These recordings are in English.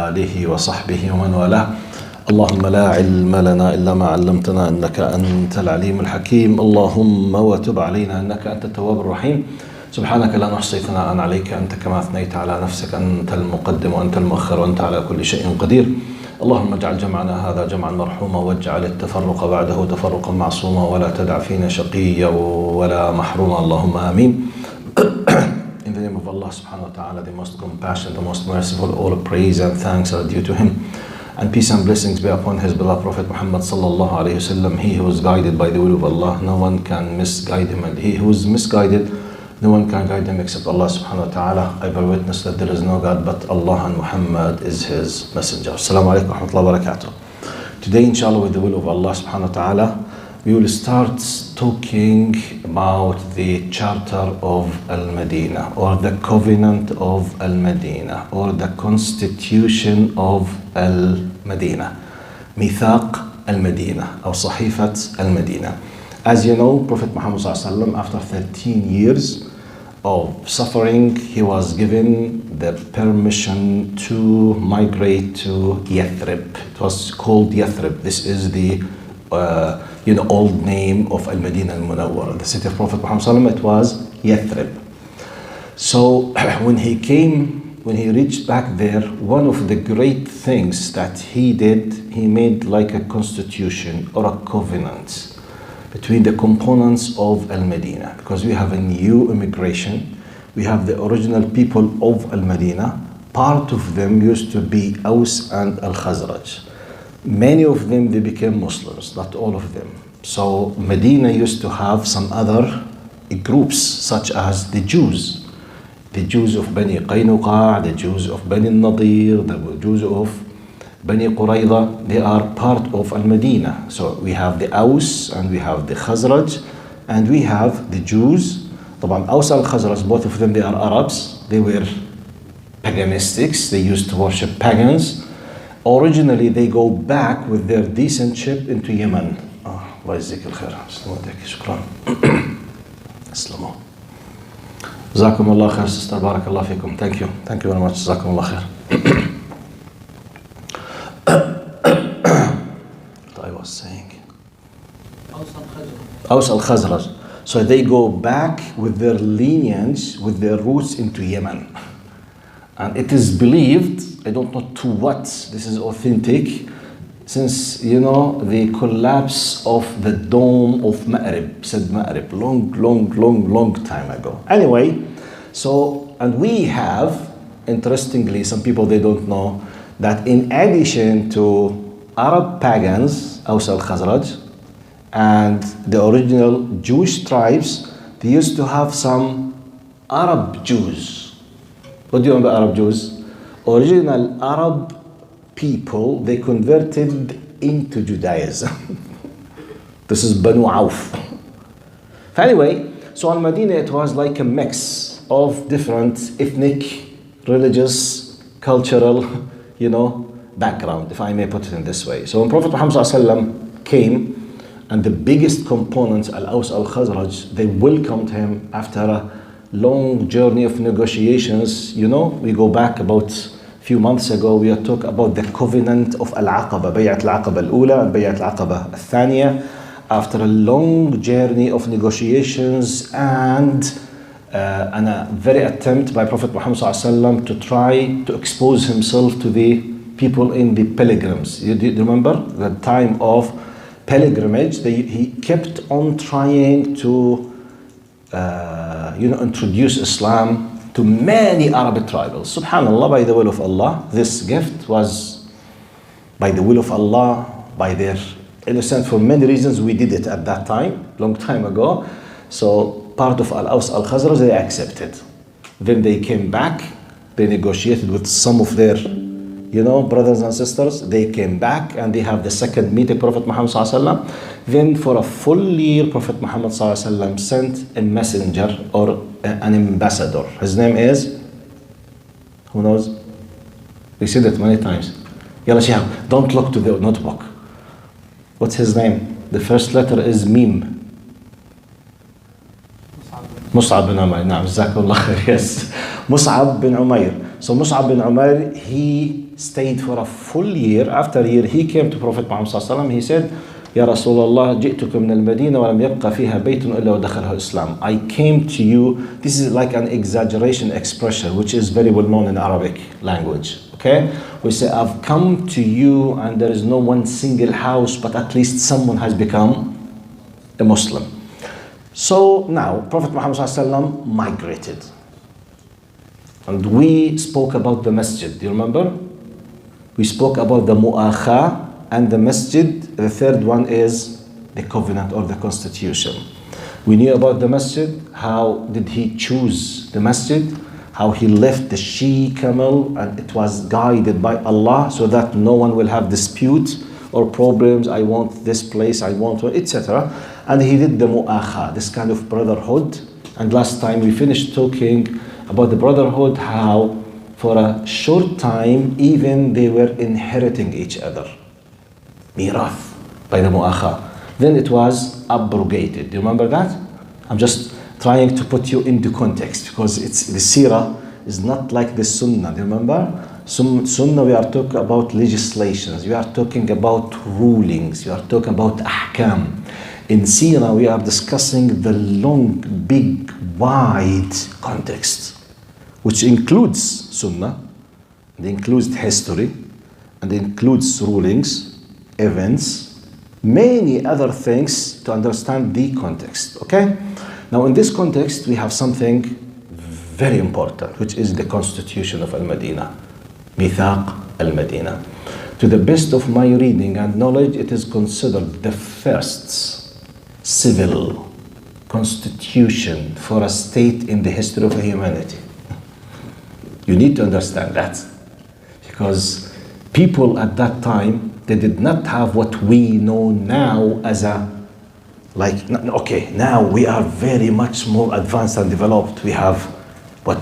آله وصحبه ومن والاه. اللهم لا علم لنا إلا ما علمتنا إنك أنت العليم الحكيم. اللهم وتب علينا إنك أنت التواب الرحيم. سبحانك لا نحصي ثناء عليك أنت كما أثنيت على نفسك. أنت المقدم وأنت المؤخر وأنت على كل شيء قدير. اللهم اجعل جمعنا هذا جمعا مرحوما واجعل التفرق بعده تفرقا معصوما ولا تدع فينا شقيا ولا محروما. اللهم آمين. In the name of Allah subhanahu wa ta'ala, the most compassionate, the most merciful, all praise and thanks are due to Him. And peace and blessings be upon His beloved Prophet Muhammad sallallahu alayhi wasallam. He who is guided by the will of Allah, no one can misguide him, and he who is misguided, no one can guide him except Allah subhanahu wa ta'ala. I bear witness that there is no God but Allah, and Muhammad is His messenger. Assalamu alaikum wa rahmatullahi wa barakatuh. Today, inshallah, with the will of Allah subhanahu wa ta'ala, we will start talking about the Charter of Al-Madinah, or the Covenant of Al-Madinah, or the Constitution of Al-Madinah, Mithaq Al-Madinah, or Sahifat Al-Madinah. As you know, Prophet Muhammad sallallahu alaihi wasallam, after 13 years of suffering, he was given the permission to migrate to Yathrib. It was called Yathrib. This is the old name of Al-Madinah Al-Munawwara, the city of Prophet Muhammad sallallahu alaihi wasallam. It was Yathrib. So when he reached back there, one of the great things that he did, he made like a constitution or a covenant between the components of Al-Madinah, because we have a new immigration. We have the original people of Al-Madinah. Part of them used to be Aus and Al-Khazraj. Many of them, they became Muslims, not all of them. So Medina used to have some other groups, such as the Jews of Bani Qaynuqa, the Jews of Bani Nadir, the Jews of Bani Qurayza. They are part of Al-Madinah. So we have the Aus and we have the Khazraj and we have the Jews. طبعا Aus and Khazraj, both of them, they are Arabs. They were paganistics. They used to worship pagans. Originally, they go back with their descent ship into Yemen. Allah يجزيك الخير. شكرا. اسلموا. جزاكم الله خير sister. بارك الله فيكم. Thank you very much. جزاكم الله خير. What I was saying. Aus al-Khazraj. So they go back with their lineage, with their roots into Yemen. And it is believed, I don't know to what this is authentic, since, the collapse of the dome of Ma'rib, said Ma'rib, long time ago. Anyway, and we have, interestingly, some people, they don't know, that in addition to Arab pagans, Aus al-Khazraj, and the original Jewish tribes, they used to have some Arab Jews. What do you mean by Arab Jews? Original Arab people, they converted into Judaism. This is Banu Auf. Anyway, so in Medina, it was like a mix of different ethnic, religious, cultural, background, if I may put it in this way. So when Prophet Muhammad ﷺ came, and the biggest components, Al-Aus al-Khazraj, they welcomed him after a long journey of negotiations. We go back about a few months ago, we had talked about the covenant of Al-Aqaba, Bay'at Al-Aqaba Al-Ula and Bay'at Al-Aqaba Al-Thaniya. After a long journey of negotiations and a very attempt by Prophet Muhammad ﷺ to try to expose himself to the people in the pilgrims. Do you remember the time of pilgrimage? He kept on trying to introduce Islam to many Arab tribes. Subhanallah, by the will of Allah, this gift was by the will of Allah, by their innocence. For many reasons, we did it at that time, long time ago. So part of Al-Aus al-Khazraj, they accepted. Then they came back, they negotiated with some of their brothers and sisters. They came back and they have the second meeting, Prophet Muhammad sallallahu alaihi wasallam. Then for a full year, Prophet Muhammad sallallahu alaihi wasallam sent a messenger or an ambassador. His name is, who knows? We said it many times. Yalla Shihab, don't look to the notebook. What's his name? The first letter is Mim. Mus'ab bin Umair. Na'am, jazakallah khair. Yes. Mus'ab bin Umair. So Mus'ab bin Umair, he stayed for a full year. After a year, he came to Prophet Muhammad sallallahu alaihi wasallam. He said, Ya Rasulullah, جئتك من المدينة ولم يبقى فيها بيت إلا ودخلها الإسلام. I came to you. This is like an exaggeration expression, which is very well known in Arabic language. Okay? We say, I've come to you and there is no one single house, but at least someone has become a Muslim. So now, Prophet Muhammad sallallahu alaihi wasallam migrated. And we spoke about the masjid. Do you remember? We spoke about the mu'akha and the masjid. The third one is the covenant or the constitution. We knew about the masjid. How did he choose the masjid? How he left the she-camel and it was guided by Allah so that no one will have dispute or problems. I want this place, I want etc. And he did the mu'akha, this kind of brotherhood. And last time we finished talking about the brotherhood, how for a short time even they were inheriting each other. Mirath by the mu'akha. Then it was abrogated. Do you remember that? I'm just trying to put you into context because it's the Seerah is not like the Sunnah. Do you remember? Sunnah, we are talking about legislations. We are talking about rulings. We are talking about ahkam. In Seerah, we are discussing the long, big, wide context, which includes Sunnah, and includes history, and includes rulings, events, many other things to understand the context. Okay? Now, in this context, we have something very important, which is the Constitution of Al-Madinah, Mithaq Al-Madinah. To the best of my reading and knowledge, it is considered the first civil constitution for a state in the history of humanity. You need to understand that, because people at that time, they did not have what we know now as a, like, okay, now we are very much more advanced and developed. We have what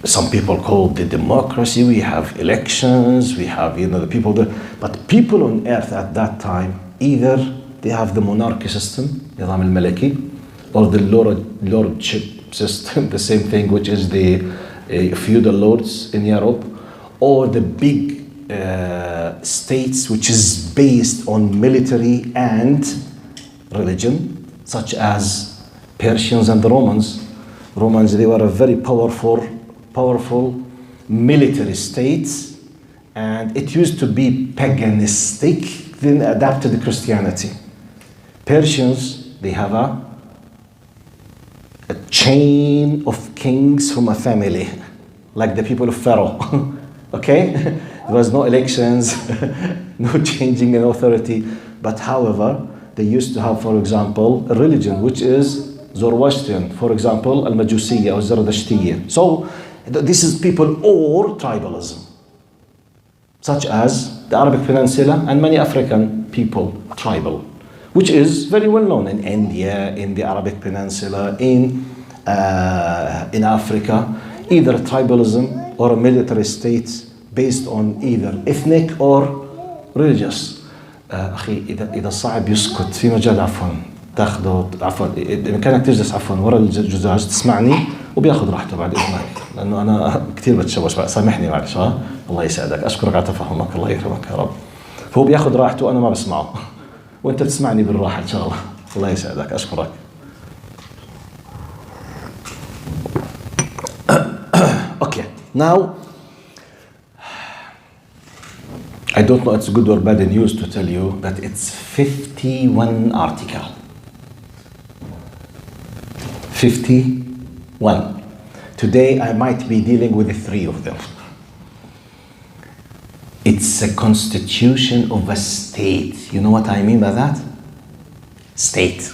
some people call the democracy, we have elections, we have, the people there. But people on earth at that time, either they have the monarchy system, Nizam al-Malaki, or the lordship system, the same thing, which is the feudal lords in Europe, or the big states which is based on military and religion, such as Persians and the Romans. Romans, they were a very powerful military state, and it used to be paganistic, then adapted to Christianity. Persians, they have a chain of kings from a family, like the people of Pharaoh. Okay? There was no elections, no changing in authority. But however, they used to have, for example, a religion which is Zoroastrian, for example, Al-Majusiyya or Zaradashtiyya. So this is people or tribalism, such as the Arabic Peninsula and many African people, tribal, which is very well known in India, in the Arabic Peninsula, in Africa, either tribalism or a military state based on either ethnic or religious. أخي إذا صعب يسكت في مجال عفوا تاخذه عفوا بإمكانك تجلس عفوا ورا الجزاج تسمعني وبياخذ راحته بعد إذنك لأنه أنا كثير بتشوش سامحني معلش الله يسعدك أشكرك على تفهمك الله يكرمك يا رب. فهو بياخذ راحته وأنا ما بسمعه وأنت بتسمعني بالراحة إن شاء الله الله يسعدك أشكرك. Okay, now I don't know it's good or bad news to tell you that it's 51 article. 51. Today I might be dealing with 3 of them. It's a constitution of a state. You know what I mean by that? State.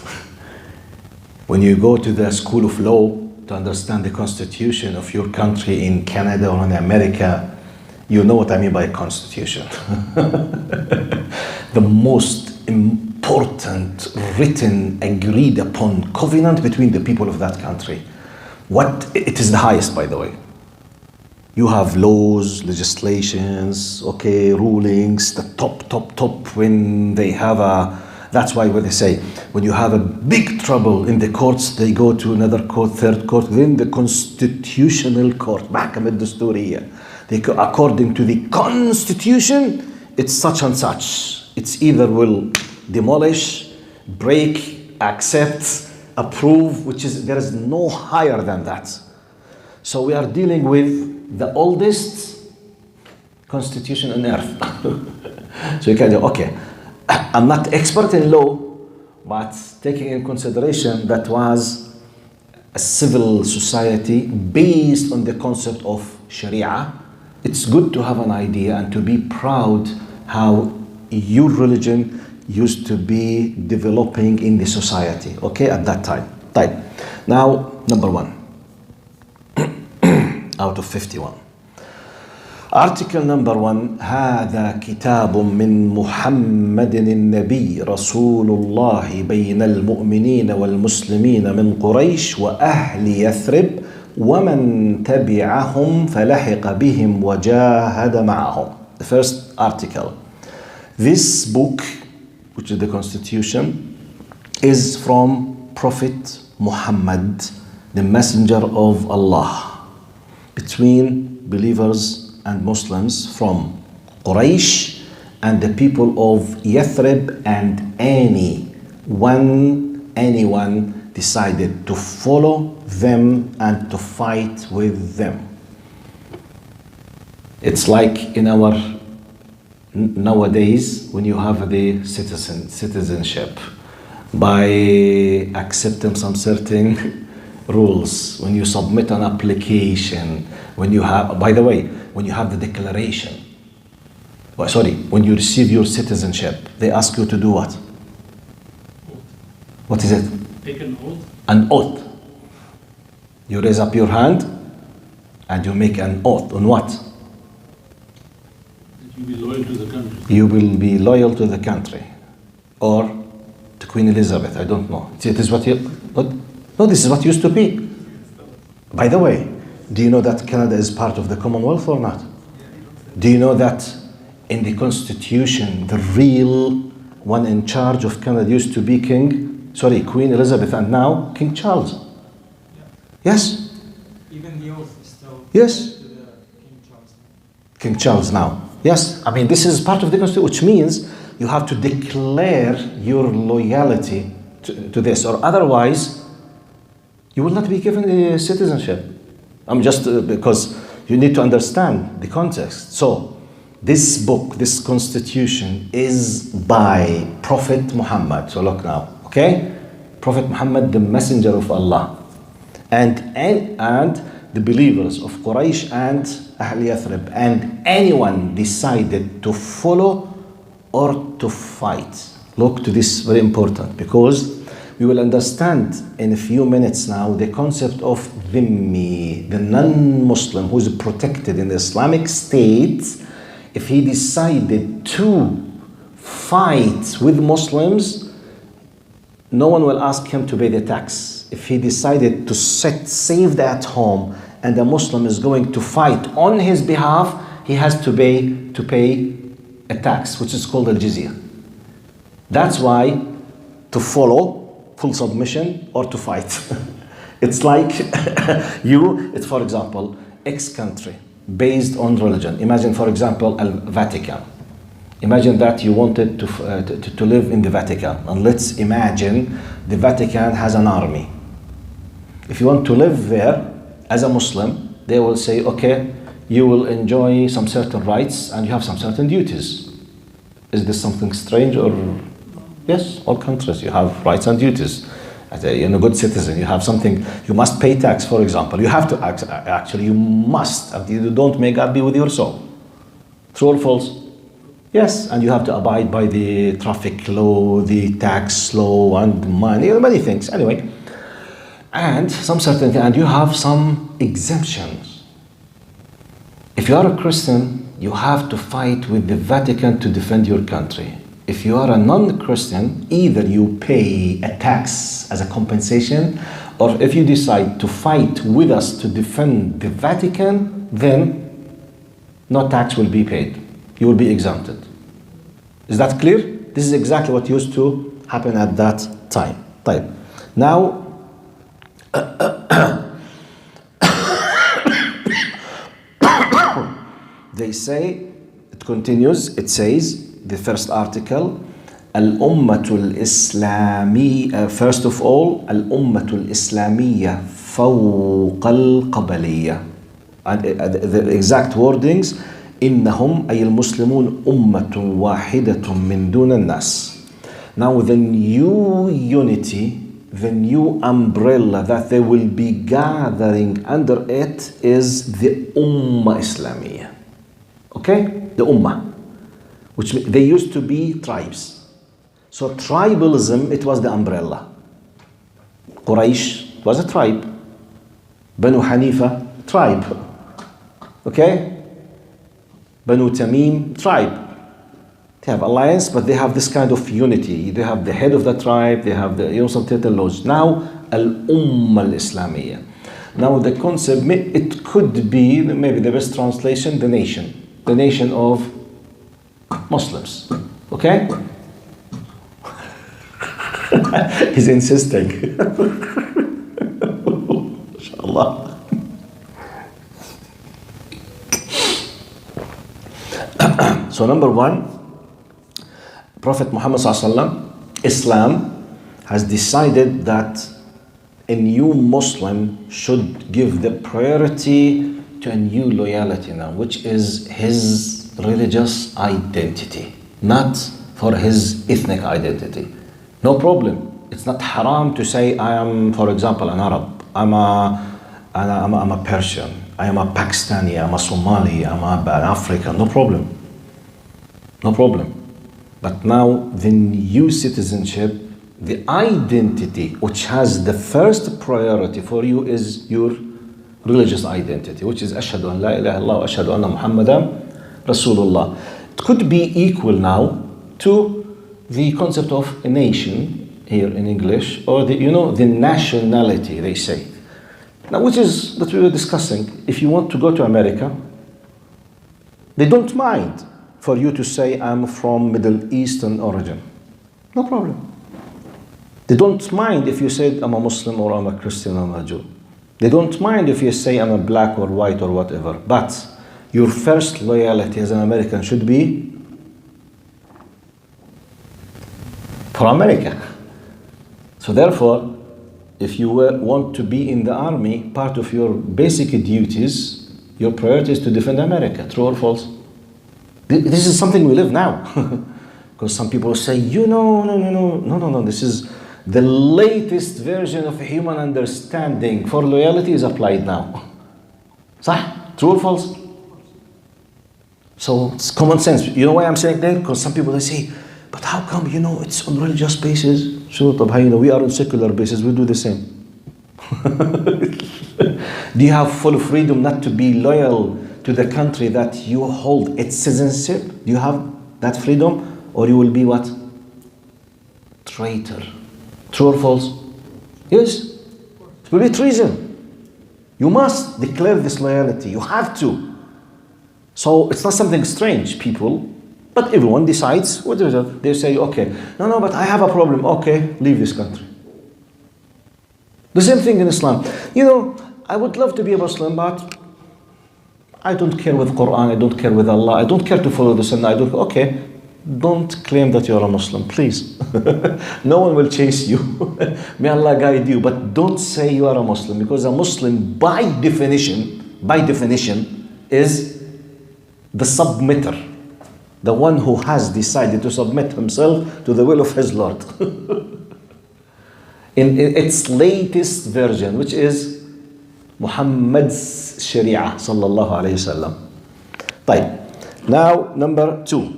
When you go to the school of law to understand the constitution of your country in Canada or in America, you know what I mean by a constitution. The most important written, agreed upon covenant between the people of that country. It is the highest, by the way. You have laws, legislations, okay, rulings, the top, when they have That's why when they say, when you have a big trouble in the courts, they go to another court, third court, then the constitutional court. محكمة الدستورية. They go, according to the constitution, it's such and such. It's either will demolish, break, accept, approve, which is, there is no higher than that. So we are dealing with the oldest constitution on earth. So you can do, okay, I'm not expert in law, but taking in consideration that was a civil society based on the concept of Sharia, it's good to have an idea and to be proud how your religion used to be developing in the society, okay, at that time. Right. Now, number 1 out of 51. Article number 1. هذا كتاب من محمد النبي رسول الله بين المؤمنين والمسلمين من قريش وأهل يثرب ومن تبعهم فلحق بهم وجاهد معهم. The first article. This book, which is the Constitution, is from Prophet Muhammad, the Messenger of Allah, between believers and Muslims from Quraysh and the people of Yathrib, and anyone decided to follow them and to fight with them. It's like in our nowadays when you have the citizenship by accepting some certain rules, when you submit an application, when you have, by the way, when you have the declaration, when you receive your citizenship, they ask you to do what? What is it? Take an oath. An oath. You raise up your hand and you make an oath on what? You will be loyal to the country. You will be loyal to the country, or to Queen Elizabeth. I don't know. It is what you. No, this is what used to be. By the way, do you know that Canada is part of the Commonwealth or not? Do you know that in the Constitution, the real one in charge of Canada used to be Queen Elizabeth, and now King Charles? Yes? Even the oath is still Yes. to the King Charles. King Charles now. Yes. I mean, this is part of the Constitution, which means you have to declare your loyalty to this, or otherwise you will not be given the citizenship. Just because you need to understand the context. So, this book, this Constitution, is by Prophet Muhammad. So look now, okay? Prophet Muhammad, the Messenger of Allah, and the believers of Quraysh and Ahl Yathrib, and anyone decided to follow or to fight. Look to this, very important, because we will understand in a few minutes now the concept of dhimmi, the non-Muslim who is protected in the Islamic State. If he decided to fight with Muslims, no one will ask him to pay the tax. If he decided to sit saved at home and a Muslim is going to fight on his behalf, he has to pay a tax, which is called al-jizya. That's why to follow, full submission, or to fight. It's like it's for example, X country based on religion. Imagine, for example, Vatican. Imagine that you wanted to live in the Vatican, and let's imagine the Vatican has an army. If you want to live there as a Muslim, they will say, okay, you will enjoy some certain rights and you have some certain duties. Is this something strange or? Yes, all countries, you have rights and duties. As a good citizen, you have something, you must pay tax, for example. You have to, actually, you must. If you don't, may God be with your soul. True or false? Yes, and you have to abide by the traffic law, the tax law, and money, many things. Anyway, and and you have some exemptions. If you are a Christian, you have to fight with the Vatican to defend your country. If you are a non-Christian, either you pay a tax as a compensation, or if you decide to fight with us to defend the Vatican, then no tax will be paid. You will be exempted. Is that clear? This is exactly what used to happened at that time. طيب. Now, they say, it continues, it says, the first article, Al-Ummatul Islami, first of all, Al-Ummatul Islamiyya فوق القبلية. And the exact wordings, إنهم أي المسلمون أمة واحدة من دون الناس. Now the new unity, the new umbrella that they will be gathering under it is the Ummah Islamiyya. Okay? The Ummah. Which they used to be tribes. So tribalism, it was the umbrella. Quraysh was a tribe. Banu Hanifa, tribe. Okay? Banu Tamim, tribe. They have alliance, but they have this kind of unity. They have the head of the tribe, they have the some title laws. Now, Al-Ummah Al-Islamiyya. Now the concept, it could be, maybe the best translation, the nation. The nation of Muslims. Okay? He's insisting. Inshallah. So number one, Prophet Muhammad ﷺ, Islam has decided that a new Muslim should give the priority to a new loyalty now, which is his religious identity, not for his ethnic identity. No problem. It's not haram to say I am, for example, an Arab. I'm a Persian. I am a Pakistani. I'm a Somali. I'm an African. No problem. No problem. But now the new citizenship, the identity which has the first priority for you is your religious identity, which is Ashhadu an la ilaha illallah wa ashhadu anna Muhammadan Rasulullah. It could be equal now to the concept of a nation here in English, or the nationality, they say. Now, which is what we were discussing. If you want to go to America, they don't mind for you to say I'm from Middle Eastern origin. No problem. They don't mind if you said I'm a Muslim or I'm a Christian or I'm a Jew. They don't mind if you say I'm a black or white or whatever. But your first loyalty as an American should be for America. So therefore, if you want to be in the army, part of your basic duties, your priority is to defend America. True or false? This is something we live now. Because some people say, no. This is the latest version of human understanding for loyalty is applied now. صح? True or false? So it's common sense. You know why I'm saying that? Because some people they say, but how come, it's on religious basis? So, we are on secular basis, we do the same. Do you have full freedom not to be loyal to the country that you hold its citizenship? Do you have that freedom? Or you will be what? Traitor. True or false? Yes. It will be treason. You must declare this loyalty. You have to. So it's not something strange, people. But everyone decides what is it. They say, okay, no, but I have a problem. Okay, leave this country. The same thing in Islam. I would love to be a Muslim, but I don't care with Quran, I don't care with Allah, I don't care to follow the Sunnah. Okay, don't claim that you're a Muslim, please. No one will chase you. May Allah guide you, but don't say you are a Muslim, because a Muslim by definition, is the submitter. The one who has decided to submit himself to the will of his Lord. In its latest version, which is Muhammad's Sharia, sallallahu alayhi wasallam. طيب. Now, number 2.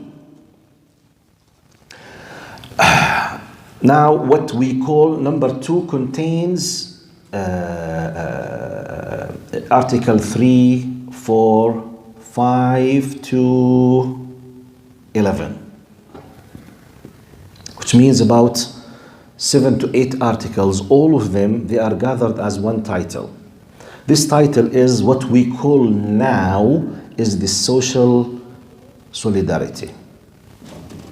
Now, what we call number 2 contains Article 3, 4, 5 to 11, which means about 7 to 8 articles. All of them, they are gathered as one title. This title is what we call now is the social solidarity.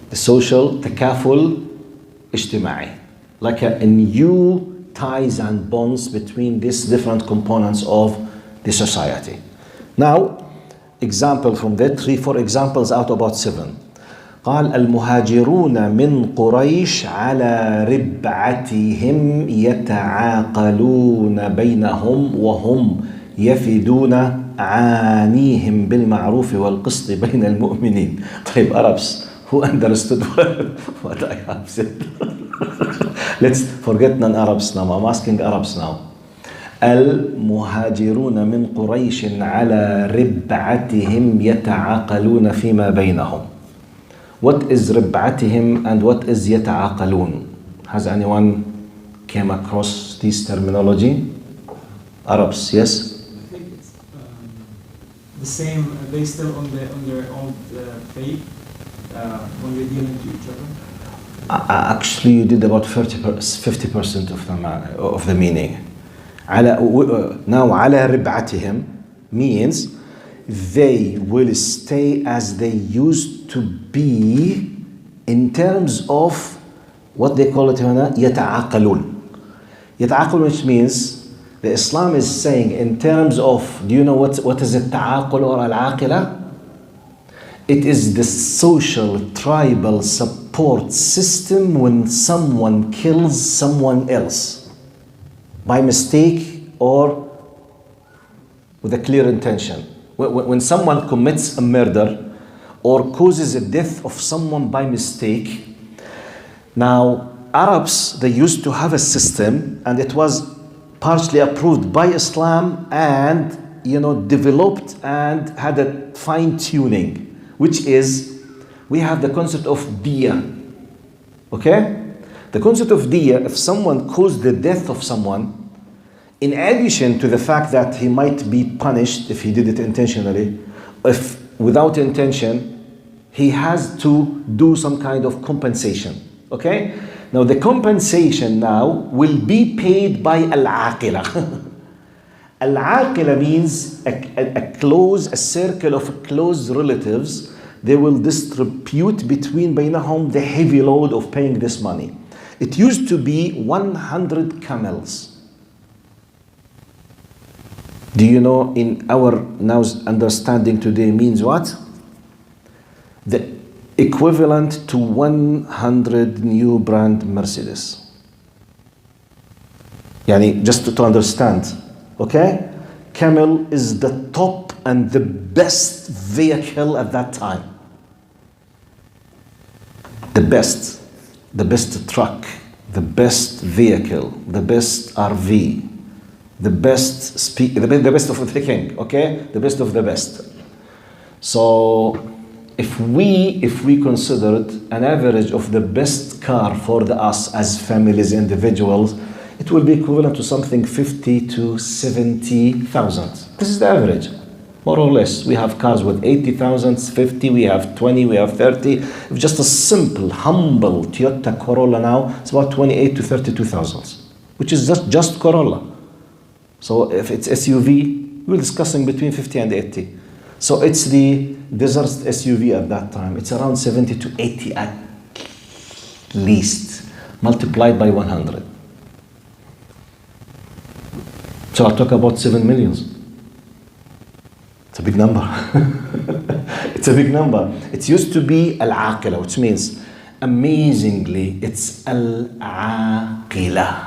The social takaful اجتماعي, like a new ties and bonds between these different components of the society. Now, example from that, 3-4 examples out about 7. قال المهاجرون من قريش على ربعتهم يتعاقلون بينهم وهم يفدون عانيهم بالمعروف والقسط بين المؤمنين. طيب, Arabs who understood what I have said? Let's forget non-Arabs now. I'm asking Arabs now. المهاجرون من قريش على ربعتهم يتعاقلون فيما بينهم. What is ربعتهم and what is يتعاقلون? Has anyone came across this terminology? Arabs, yes? I think it's the same. They still on their own faith when we're dealing to each other. Actually, you did about 50% of the meaning. Now, على ربعتهم means they will stay as they used to be in terms of what they call it هنا يتعاقلون. يتعاقلون, which means the Islam is saying in terms of, do you know what is التعاقل or العاقلة? It is the social tribal support system when someone kills someone else by mistake or with a clear intention. When someone commits a murder or causes the death of someone by mistake. Now, Arabs, they used to have a system, and it was partially approved by Islam and, developed and had a fine-tuning, which is, we have the concept of diya. Okay? The concept of diya, if someone caused the death of someone, in addition to the fact that he might be punished if he did it intentionally, if without intention, he has to do some kind of compensation. Okay? Now the compensation now will be paid by al-aqila. Al-aqila means a circle of close relatives. They will distribute between bainahum the heavy load of paying this money. It used to be 100 camels. Do you know in our now understanding today means what? The equivalent to 100 new brand Mercedes. Yani, just to understand, okay? Camel is the top and the best vehicle at that time. The best truck, the best vehicle, the best RV, the best the best of the king, okay? The best of the best. So if we considered an average of the best car for us as families, individuals, it will be equivalent to something 50 to 70,000. This is the average, more or less. We have cars with 80,000, 50, we have 20, we have 30. If just a simple, humble Toyota Corolla now, it's about 28 to 32,000, which is just Corolla. So if it's SUV, we're discussing between 50 and 80. So it's the desert SUV at that time. It's around 70 to 80 at least, multiplied by 100. So I'll talk about 7 millions. It's a big number. It's a big number. It used to be al-aqila, which means, amazingly, it's al-aqila.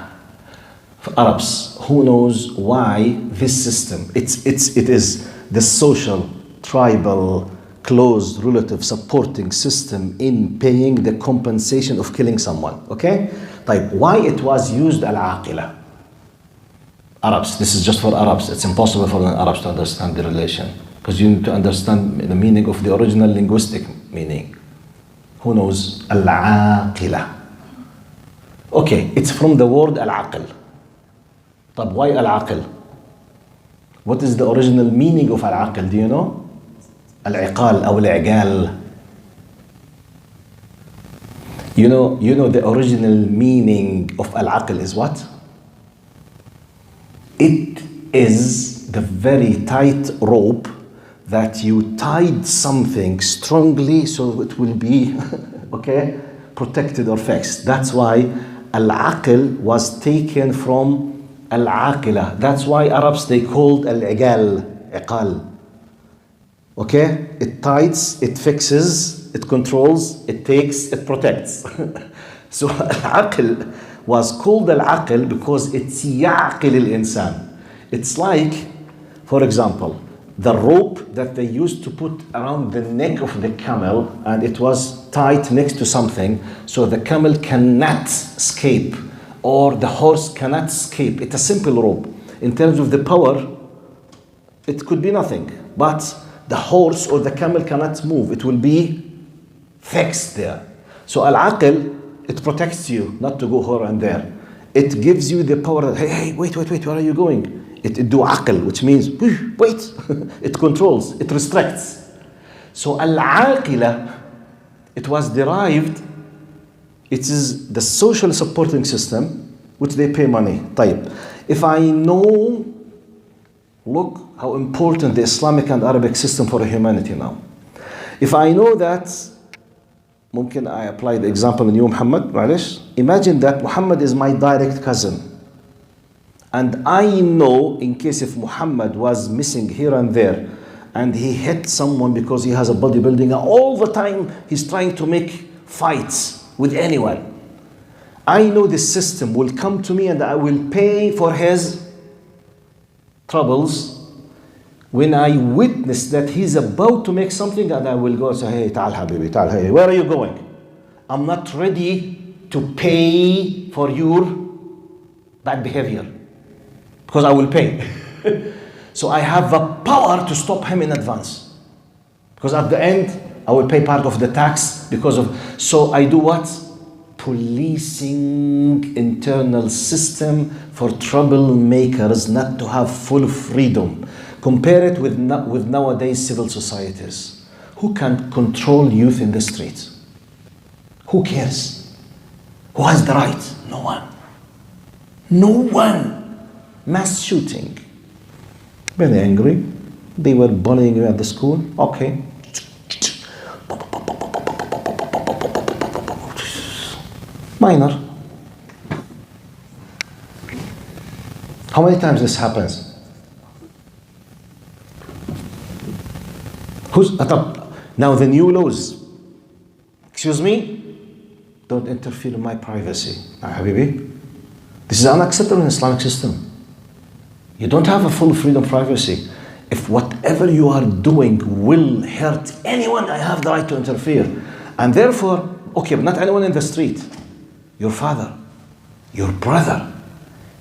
For Arabs, who knows why this system? It is the social, tribal, close relative supporting system in paying the compensation of killing someone. Okay? Like, why it was used al-aqila? Arabs, this is just for Arabs. It's impossible for non-Arabs to understand the relation, because you need to understand the meaning of the original linguistic meaning. Who knows? Al-aqila. Okay, it's from the word al-aql. But why al-aql? What is the original meaning of al-aql? Do you know? Al-iqal or al-iqal. You know the original meaning of al-aql is what? It is the very tight rope that you tied something strongly so it will be, okay, protected or fixed. That's why al-aql was taken from al-aqila. That's why Arabs, they called al-iqal, iqal. Okay? It tides, it fixes, it controls, it takes, it protects. So al-aql was called al-aql because it's ya'qil al-insan. It's like, for example, the rope that they used to put around the neck of the camel, and it was tied next to something so the camel cannot escape or the horse cannot escape. It's a simple rope. In terms of the power, it could be nothing, but the horse or the camel cannot move. It will be fixed there. So al-aql, it protects you not to go here and there. It gives you the power that, hey, wait, where are you going? It do aql, which means, wait. It controls, it restricts. So al-aqila, it was derived, it is the social supporting system, which they pay money. طيب. If I know, look how important the Islamic and Arabic system for humanity now. If I know that, ممكن I apply the example in you, Muhammad, معلش. Imagine that Muhammad is my direct cousin. And I know in case if Muhammad was missing here and there, and he hit someone because he has a bodybuilding, and all the time he's trying to make fights with anyone. I know the system will come to me and I will pay for his troubles when I witness that he's about to make something, and I will go and say, hey, ta'al habibi, ta'al, hey, where are you going? I'm not ready to pay for your bad behavior because I will pay. So I have the power to stop him in advance. Because at the end, I will pay part of the tax because of, so I do what? Policing internal system for troublemakers not to have full freedom. Compare it with nowadays civil societies. Who can control youth in the streets? Who cares? Who has the right? No one. No one. Mass shooting. Very angry. They were bullying you at the school. Okay. Minor. How many times this happens? Who's now the new laws? Excuse me? Don't interfere in my privacy. Habibi, this is unacceptable in Islamic system. You don't have a full freedom of privacy. If whatever you are doing will hurt anyone, I have the right to interfere. And therefore, okay, but not anyone in the street. Your father, your brother,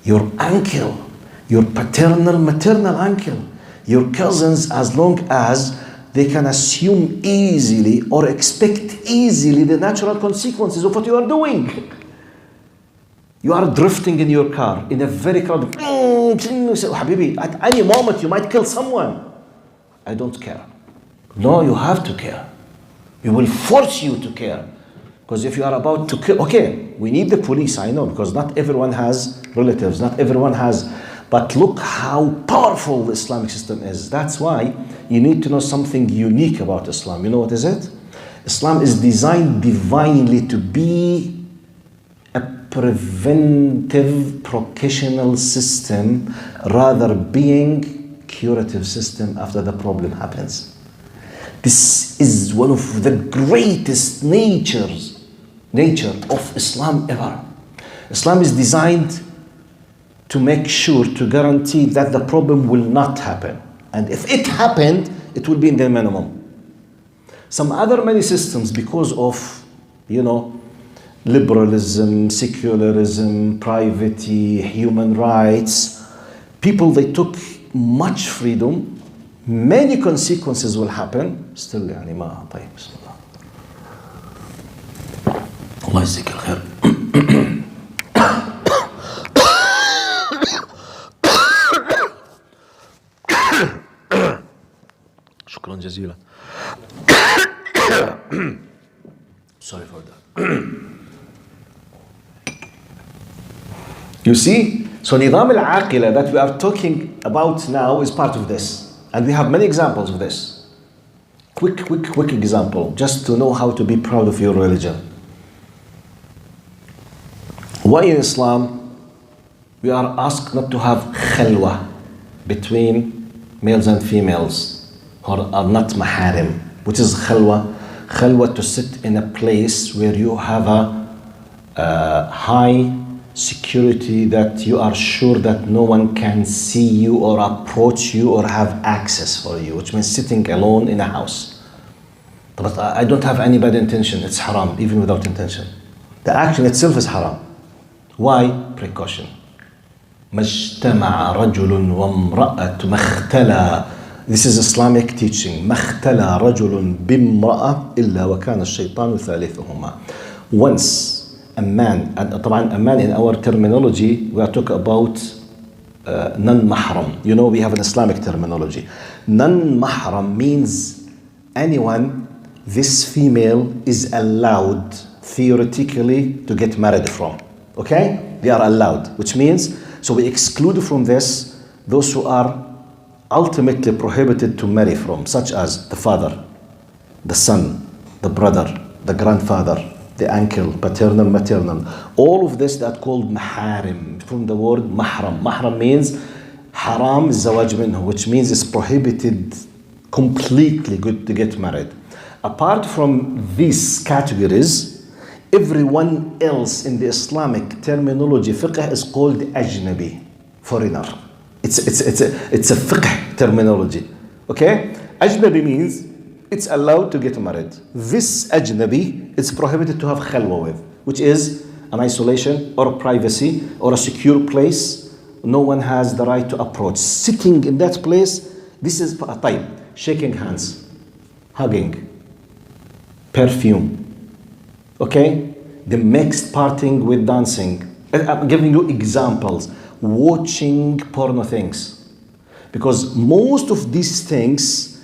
your uncle, your paternal, maternal uncle, your cousins, as long as they can assume easily or expect easily the natural consequences of what you are doing. You are drifting in your car in a very crowded, Habibi, at any moment you might kill someone. I don't care. No, you have to care. We will force you to care. Because if you are about to kill, okay, we need the police, I know, because not everyone has relatives, not everyone has, but look how powerful the Islamic system is. That's why you need to know something unique about Islam. You know what is it? Islam is designed divinely to be a preventive, procreational system, rather being curative system after the problem happens. This is one of the greatest nature of Islam ever. Islam is designed to make sure, to guarantee that the problem will not happen. And if it happened, it will be in the minimum. Some other many systems, because of, liberalism, secularism, privacy, human rights, people, they took much freedom, many consequences will happen. Still, ما طيب بسم الله. الله يجزيك الخير. شكرا جزيلا. Sorry for that. You see, so نظام العاقلة that we are talking about now is part of this, and we have many examples of this. Quick example, just to know how to be proud of your religion. Why in Islam we are asked not to have khalwa between males and females who are not maharim? Which is khalwa? Khalwa, to sit in a place where you have a high security, that you are sure that no one can see you or approach you or have access for you, which means sitting alone in a house. But I don't have any bad intention, it's haram even without intention. The action itself is haram. Why? Precaution. مَجْتَمَعَ رَجُلٌ وَامْرَأَةٌ مَخْتَلَى. This is Islamic teaching. مَخْتَلَى رَجُلٌ بِامْرَأَةٍ إِلَّا وَكَانَ الشَّيْطَانُ ثَالِثُهُمَا. Once a man, and طبعا a man in our terminology, we are talking about non-mahram. You know, we have an Islamic terminology. Non-mahram means anyone this female is allowed theoretically to get married from. Okay? They are allowed, which means, so we exclude from this those who are ultimately prohibited to marry from, such as the father, the son, the brother, the grandfather, the uncle, paternal, maternal. All of this that called maharim, from the word mahram. Mahram means haram zawaj minhu, which means it's prohibited completely good to get married. Apart from these categories, everyone else in the Islamic terminology, fiqh, is called ajnabi, foreigner. It's a fiqh terminology. Okay? Ajnabi means it's allowed to get married. This ajnabi, it's prohibited to have khalwa with, which is an isolation or a privacy or a secure place. No one has the right to approach. Sitting in that place, this is a type. Shaking hands, hugging, perfume. Okay? The mixed parting with dancing. I'm giving you examples. Watching porno things. Because most of these things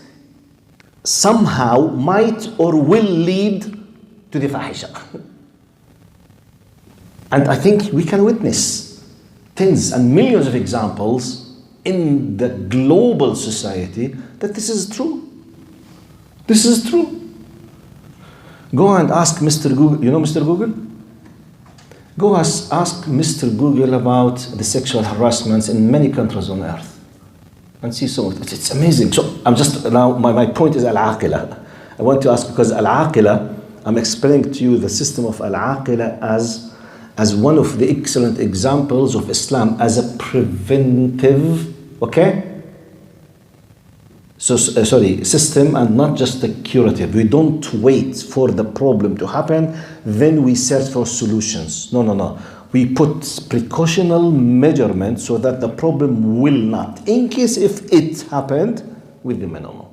somehow might or will lead to the fahisha. And I think we can witness tens and millions of examples in the global society that this is true. This is true. Go and ask Mr. Google. You know Mr. Google? Go ask Mr. Google about the sexual harassments in many countries on earth. And see, so it's amazing. So I'm just now, my point is al-aqila. I want to ask, because al-aqila, I'm explaining to you the system of al-aqila as one of the excellent examples of Islam as a preventive, okay? So, system, and not just a curative. We don't wait for the problem to happen, then we search for solutions. No. We put precautional measurements so that the problem will not, in case if it happened, will be minimal.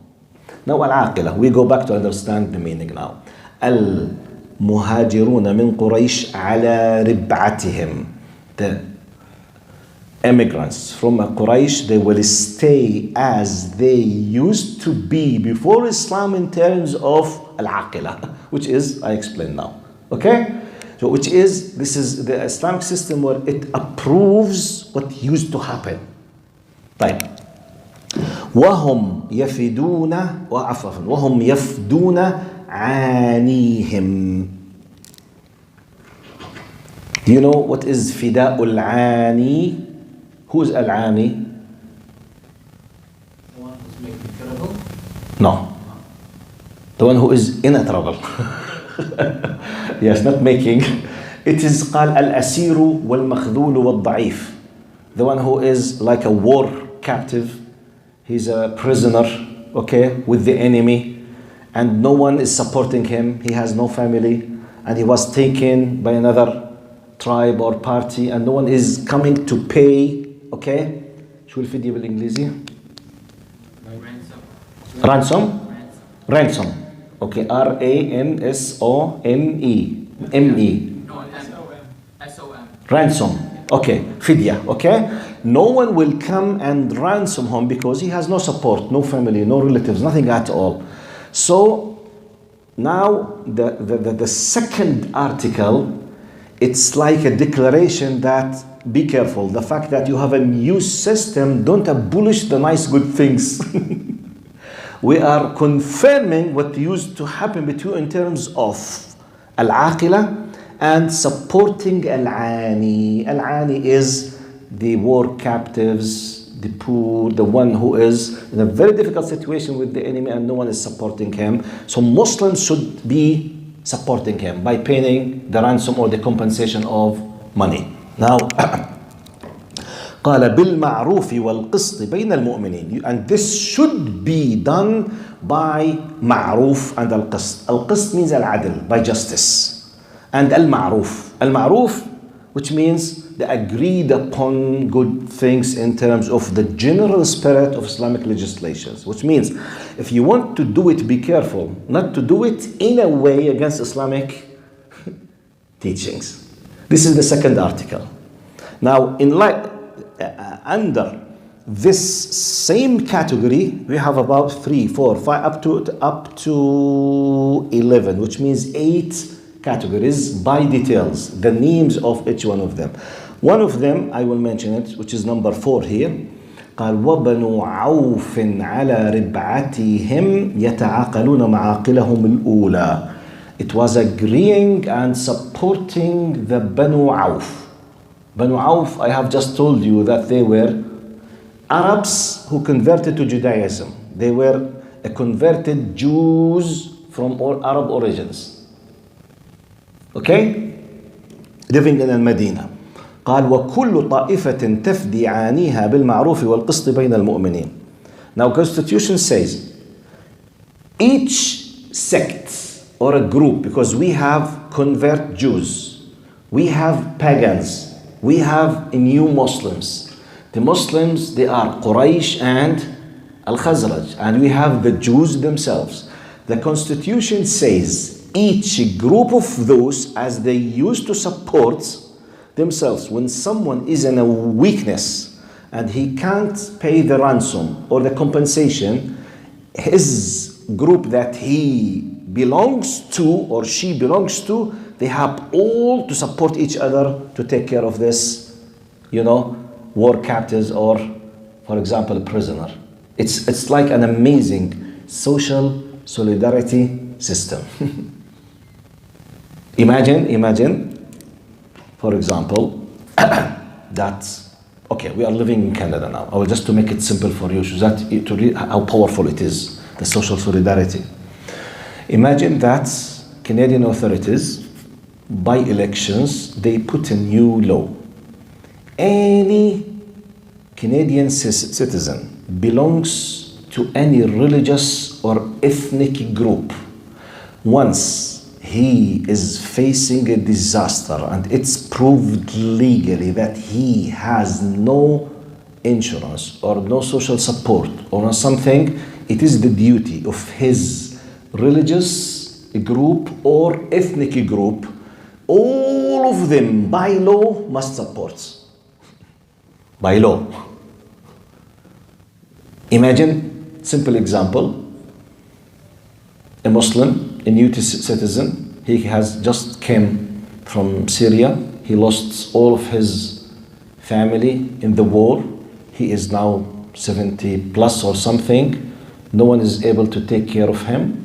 Now al-aqila, we go back to understand the meaning now. Al-muhajiruna min Quraysh ala rib'atihim. The immigrants from Quraysh, they will stay as they used to be before Islam in terms of al-aqila, which is, I explain now. Okay? So which is, this is the Islamic system where it approves what used to happen. طيب. وهم يفدون وهم يفدون عانيهم. Do you know what is fida'ul ani? Who is al-ani? The one who's making trouble? No. The one who is in a trouble. Yes, not making. It is قال الأسير والمخذول والضعيف. The one who is like a war captive. He's a prisoner, okay, with the enemy, and no one is supporting him. He has no family, and he was taken by another tribe or party, and no one is coming to pay. Okay, شو الفدية بالإنجليزي؟ Ransom. Okay, RANSOME. SOM. Ransom. Okay, fidya. Okay, no one will come and ransom him because he has no support, no family, no relatives, nothing at all. So now the second article, it's like a declaration that be careful. The fact that you have a new system, don't abolish the nice good things. We are confirming what used to happen between in terms of al-aqila and supporting al-ani. Al-ani is the war captives, the poor, the one who is in a very difficult situation with the enemy and no one is supporting him. So Muslims should be supporting him by paying the ransom or the compensation of money. Now, قال بالمعروف والقسط بين المؤمنين, and this should be done by ma'ruf and al-qist. Al-qist means al-adl, by justice, and al-ma'ruf. Al-ma'ruf, which means the agreed upon good things in terms of the general spirit of Islamic legislations, which means if you want to do it, be careful not to do it in a way against Islamic teachings. This is the second article. Now, under this same category, we have about 3, 4, 5, up to 11, which means 8 categories by details, the names of each one of them. One of them, I will mention it, which is number 4 here. قال وبنو عوف على ربعتهم يتعاقلون معاقلهم الأولى. It was agreeing and supporting the Banu Auf. Banu Auf, I have just told you that they were Arabs who converted to Judaism. They were converted Jews from all Arab origins. Okay? Living in Medina. قال وكل طائفة تفدي عانيها بالمعروف والقسط بين المؤمنين. Now Constitution says each sect or a group, because we have convert Jews, we have pagans, we have new Muslims. The Muslims, they are Quraysh and Al-Khazraj, and we have the Jews themselves. The Constitution says each group of those, as they used to support themselves, when someone is in a weakness and he can't pay the ransom or the compensation, his group that he belongs to or she belongs to, they have all to support each other to take care of this, war captives or, for example, a prisoner. It's like an amazing social solidarity system. Imagine, for example, that, okay, we are living in Canada now. I will just to make it simple for you, so that to read how powerful it is, the social solidarity. Imagine that Canadian authorities, by elections, they put a new law. Any Canadian citizen belongs to any religious or ethnic group. Once he is facing a disaster and it's proved legally that he has no insurance or no social support or something, it is the duty of his religious group or ethnic group, all of them by law must support. By law. Imagine, simple example, a Muslim, a new citizen, he has just came from Syria, he lost all of his family in the war, he is now 70 plus or something, no one is able to take care of him.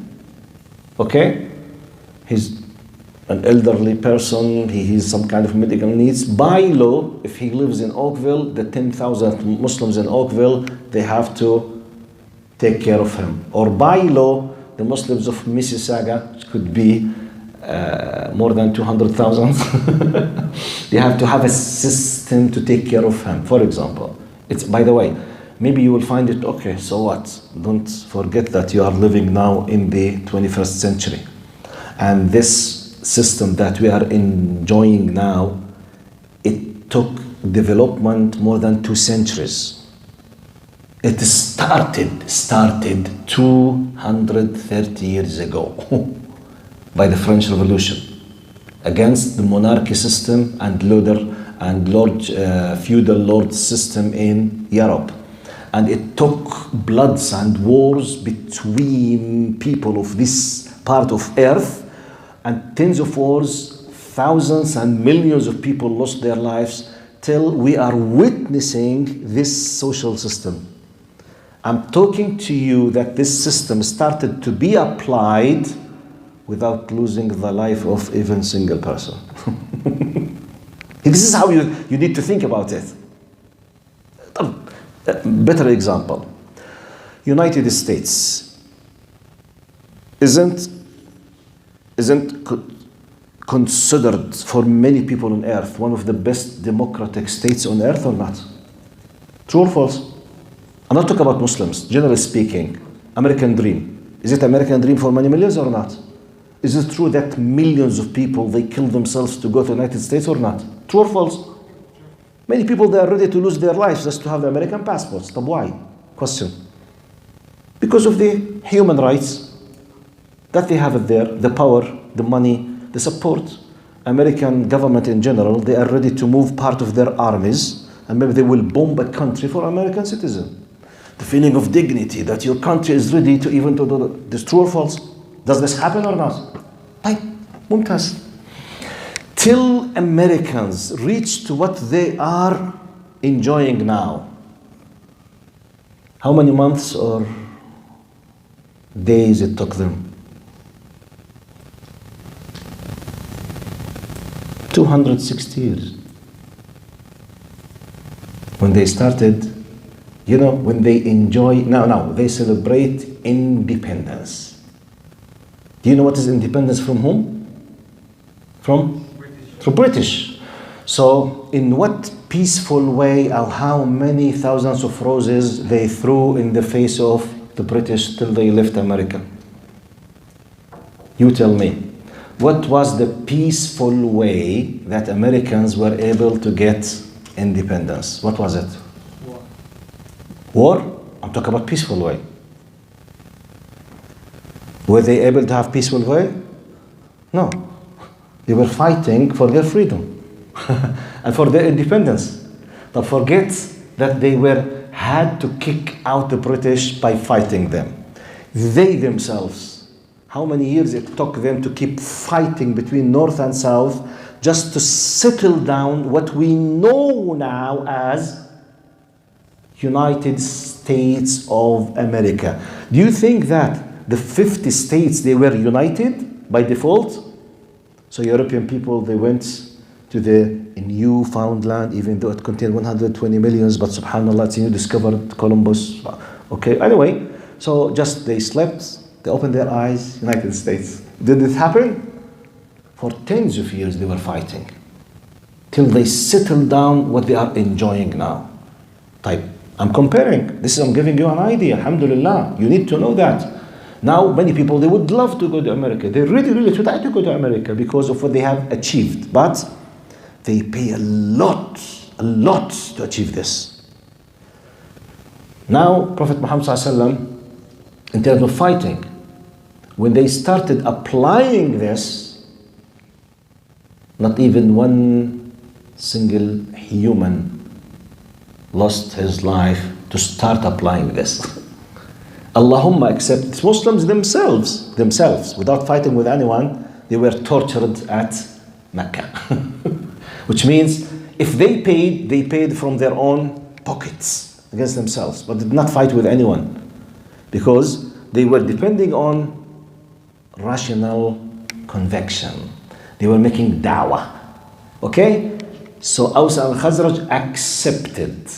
Okay? He's an elderly person, he has some kind of medical needs. By law, if he lives in Oakville, the 10,000 Muslims in Oakville, they have to take care of him. Or by law, the Muslims of Mississauga, which could be more than 200,000, they have to have a system to take care of him, for example. It's, by the way, maybe you will find it, okay, so what? Don't forget that you are living now in the 21st century. And this system that we are enjoying now, it took development more than 2 centuries. It started 230 years ago by the French Revolution against the monarchy system and feudal lord system in Europe. And it took bloods and wars between people of this part of earth, and tens of wars, thousands and millions of people lost their lives, till we are witnessing this social system. I'm talking to you that this system started to be applied without losing the life of even single person. This is how you need to think about it. Better example. United States isn't considered for many people on earth one of the best democratic states on earth or not? True or false? I'm not talking about Muslims, generally speaking. American dream. Is it American dream for many millions or not? Is it true that millions of people, they kill themselves to go to the United States or not? True or false? Many people, they are ready to lose their lives just to have the American passports. But why? Question. Because of the human rights that they have there, the power, the money, the support. American government in general, they are ready to move part of their armies, and maybe they will bomb a country for American citizens. The feeling of dignity that your country is ready to even to do this. True or false? Does this happen or not? Mumtaz. Till Americans reach to what they are enjoying now, how many months or days it took them? 260 years. When they started, when they enjoy, now they celebrate independence. Do you know what is independence from whom? From British. So in what peaceful way or how many thousands of roses they threw in the face of the British till they left America? You tell me. What was the peaceful way that Americans were able to get independence? What was it? War? I'm talking about peaceful way. Were they able to have peaceful way? No. They were fighting for their freedom and for their independence. But forget that they had to kick out the British by fighting them. They themselves, how many years it took them to keep fighting between North and South just to settle down what we know now as United States of America. Do you think that the 50 states, they were united by default? So European people, they went to the Newfoundland, even though it contained 120 millions, but subhanAllah, it's new discovered Columbus. Okay, anyway, so just they slept, they opened their eyes, United States. Did it happen? For tens of years they were fighting, till they settled down what they are enjoying now. I'm comparing, I'm giving you an idea, alhamdulillah, you need to know that. Now, many people, they would love to go to America. They really try to go to America because of what they have achieved. But they pay a lot to achieve this. Now, Prophet Muhammad ﷺ, in terms of fighting, when they started applying this, not even one single human lost his life to start applying this. Allahumma, except Muslims themselves, without fighting with anyone, they were tortured at Mecca. Which means if they paid from their own pockets against themselves, but did not fight with anyone, because they were depending on rational conviction. They were making da'wah. Okay? So Aws and Khazraj accepted.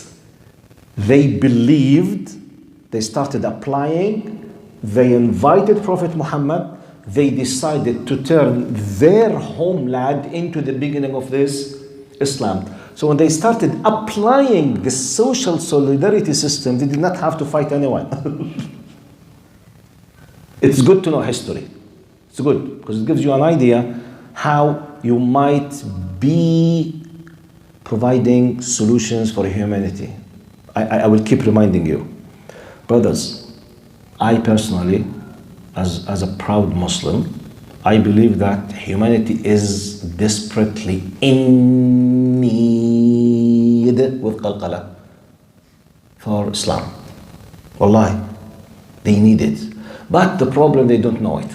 They believed. They started applying, they invited Prophet Muhammad, they decided to turn their homeland into the beginning of this Islam. So when they started applying the social solidarity system, they did not have to fight anyone. It's good to know history. It's good, because it gives you an idea how you might be providing solutions for humanity. I will keep reminding you. Brothers, I personally, as a proud Muslim, I believe that humanity is desperately in need with qalqala for Islam. Wallahi, they need it. But the problem, they don't know it.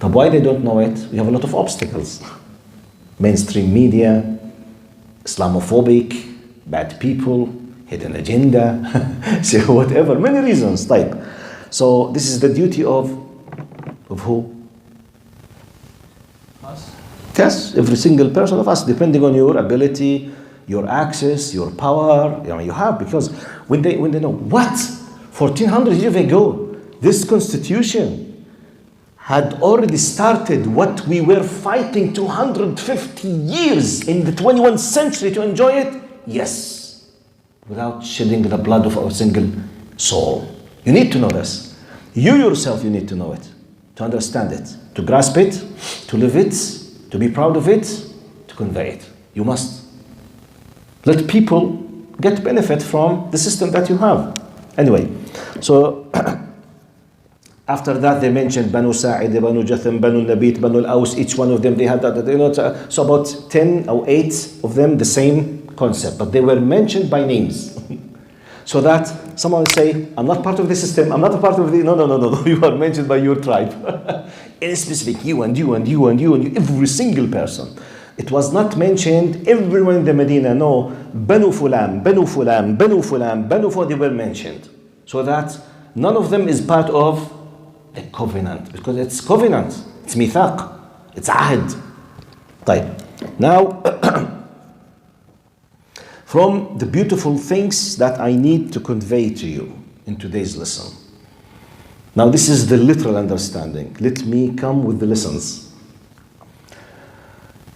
But why they don't know it? We have a lot of obstacles. Mainstream media, Islamophobic, bad people, hidden agenda, say whatever, many reasons. So this is the duty of Of who? Us? Yes, every single person of us, depending on your ability, your access, your power, you have, because when they know what 1400 years ago, this constitution had already started what we were fighting 250 years in the 21st century to enjoy it. Yes, without shedding the blood of our single soul. You need to know this. You yourself, you need to know it, to understand it, to grasp it, to live it, to be proud of it, to convey it. You must. Let people get benefit from the system that you have. Anyway, so after that they mentioned Banu Sa'id, Banu Jatham, Banu Nabit, Banu Al-Aus. Each one of them, they had that, so about 10 or 8 of them, the same concept, but they were mentioned by names. So that someone will say, I'm not part of the system, I'm not a part of the, no, you are mentioned by your tribe. In specific, you and you and you and you and you, every single person. It was not mentioned, everyone in the Medina, no, Banu Fulan, Banu Fulan, Banu Fulan, Banu Fulan, they were mentioned. So that none of them is part of the covenant, because it's covenant, it's mithaq, it's ahd. طيب. Now, from the beautiful things that I need to convey to you in today's lesson. Now, this is the literal understanding. Let me come with the lessons.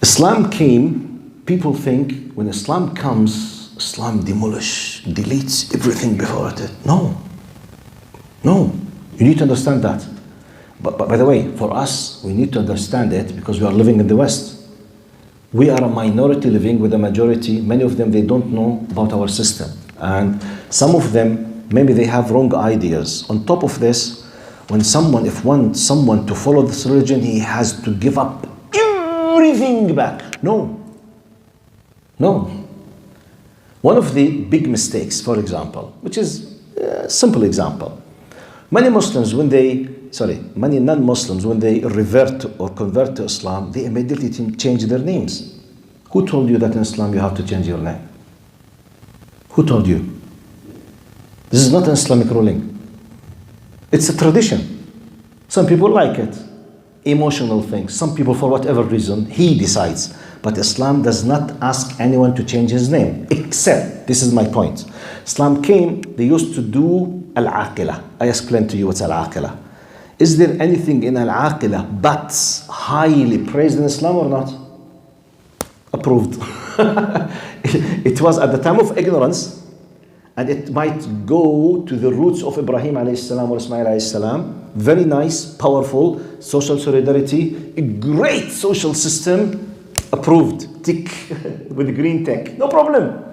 Islam came, people think when Islam comes, Islam deletes everything before it. No. You need to understand that. But by the way, for us, we need to understand it because we are living in the West. We are a minority living with a majority. Many of them, they don't know about our system. And some of them, maybe they have wrong ideas. On top of this, when someone, if wants someone to follow this religion, he has to give up everything back. No. One of the big mistakes, for example, which is a simple example. Many non-Muslims, when they revert or convert to Islam, they immediately change their names. Who told you that in Islam you have to change your name? Who told you? This is not an Islamic ruling. It's a tradition. Some people like it. Emotional things. Some people, for whatever reason, he decides. But Islam does not ask anyone to change his name. Except, this is my point. Islam came, they used to do al-aqila. I explained to you what's al-aqila. Is there anything in al-aqila but highly praised in Islam or not? Approved. It was at the time of ignorance, and it might go to the roots of Ibrahim alayhi salam or Ismail alayhi salam. Very nice, powerful, social solidarity, a great social system, approved, tick, with green tick, no problem.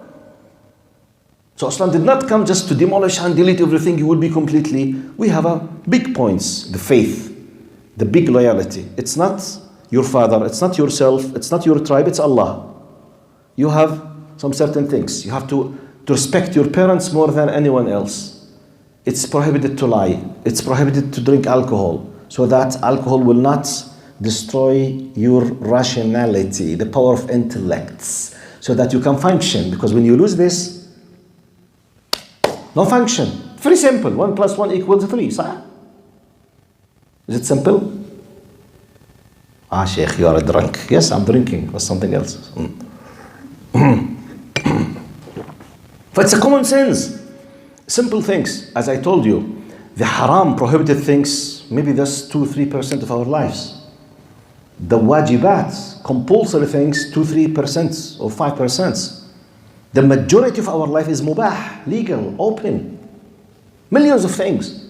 So Islam did not come just to demolish and delete everything. You will be completely, we have a big points, the faith, the big loyalty. It's not your father, it's not yourself, it's not your tribe, it's Allah. You have some certain things. You have to respect your parents more than anyone else. It's prohibited to lie. It's prohibited to drink alcohol, so that alcohol will not destroy your rationality, the power of intellects, so that you can function. Because when you lose this, no function. Very simple. 1 + 1 = 3. صح? Is it simple? Sheikh, you are drunk. Yes, I'm drinking. Or something else. But it's a common sense. Simple things. As I told you, the haram, prohibited things, maybe that's 2-3% of our lives. The wajibat, compulsory things, 2-3% or 5%. The majority of our life is mubah, legal, open. Millions of things.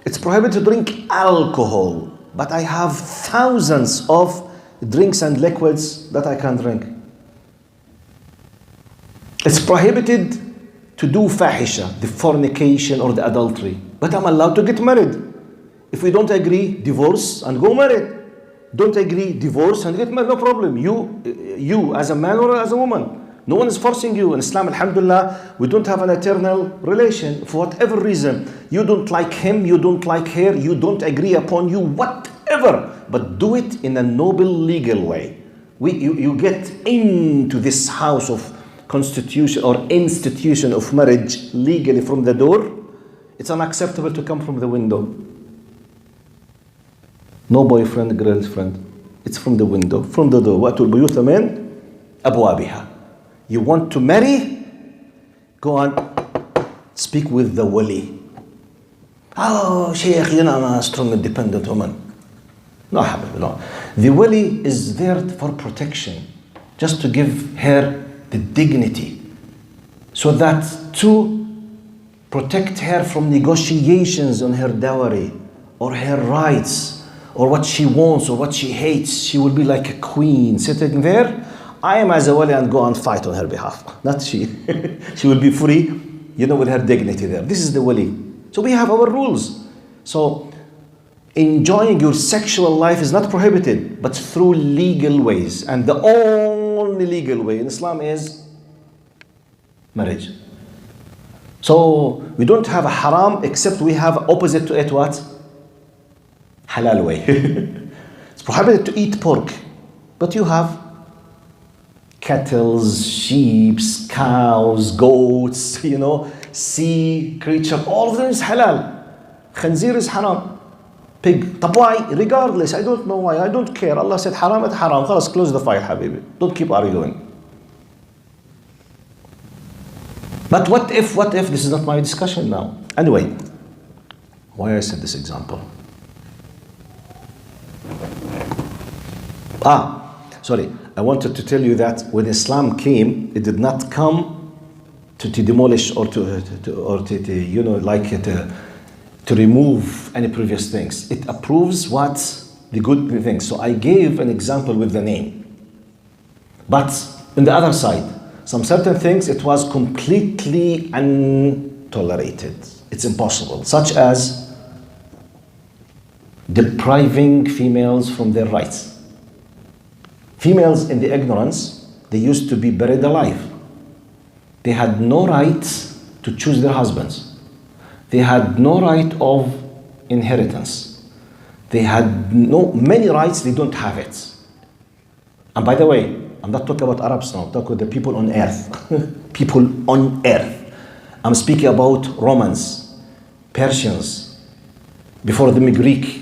It's prohibited to drink alcohol, but I have thousands of drinks and liquids that I can drink. It's prohibited to do fahisha, the fornication or the adultery, but I'm allowed to get married. If we don't agree, divorce and go married. Don't agree, divorce and get married, no problem. You as a man or as a woman. No one is forcing you. In Islam, alhamdulillah, we don't have an eternal relation. For whatever reason, you don't like him, you don't like her, you don't agree upon you, whatever. But do it in a noble, legal way. You get into this house of constitution or institution of marriage legally from the door. It's unacceptable to come from the window. No boyfriend, girlfriend. It's from the window, from the door. وَأْتُوا الْبُيُوتَ مِنْ أَبْوَابِهَا. You want to marry? Go on, speak with the wali. Oh, Sheikh, you know, I'm a strong, independent woman. No, habibi, no. The wali is there for protection, just to give her the dignity, so that to protect her from negotiations on her dowry, or her rights, or what she wants, or what she hates. She will be like a queen sitting there. I am as a wali and go and fight on her behalf. Not she. She will be free, you know, with her dignity there. This is the wali. So we have our rules. So enjoying your sexual life is not prohibited, but through legal ways. And the only legal way in Islam is marriage. So we don't have a haram, except we have opposite to it, what? Halal way. It's prohibited to eat pork, but you have cattle, sheep, cows, goats, you know, sea creature, all of them is halal. Khanzir is haram. Pig. But why? Regardless, I don't know why, I don't care. Allah said haram, it's haram. Khalas, close the file, habibi. Don't keep arguing. But what if, this is not my discussion now. Anyway, why I said this example? Sorry, I wanted to tell you that when Islam came, it did not come to demolish or to you know, like to remove any previous things. It approves what the good things. So I gave an example with the name. But on the other side, some certain things it was completely untolerated. It's impossible, such as depriving females from their rights. Females in the ignorance, they used to be buried alive. They had no right to choose their husbands. They had no right of inheritance. They had many rights, they don't have it. And by the way, I'm not talking about Arabs now, I'm talking about the people on earth. People on earth. I'm speaking about Romans, Persians, before them Greek,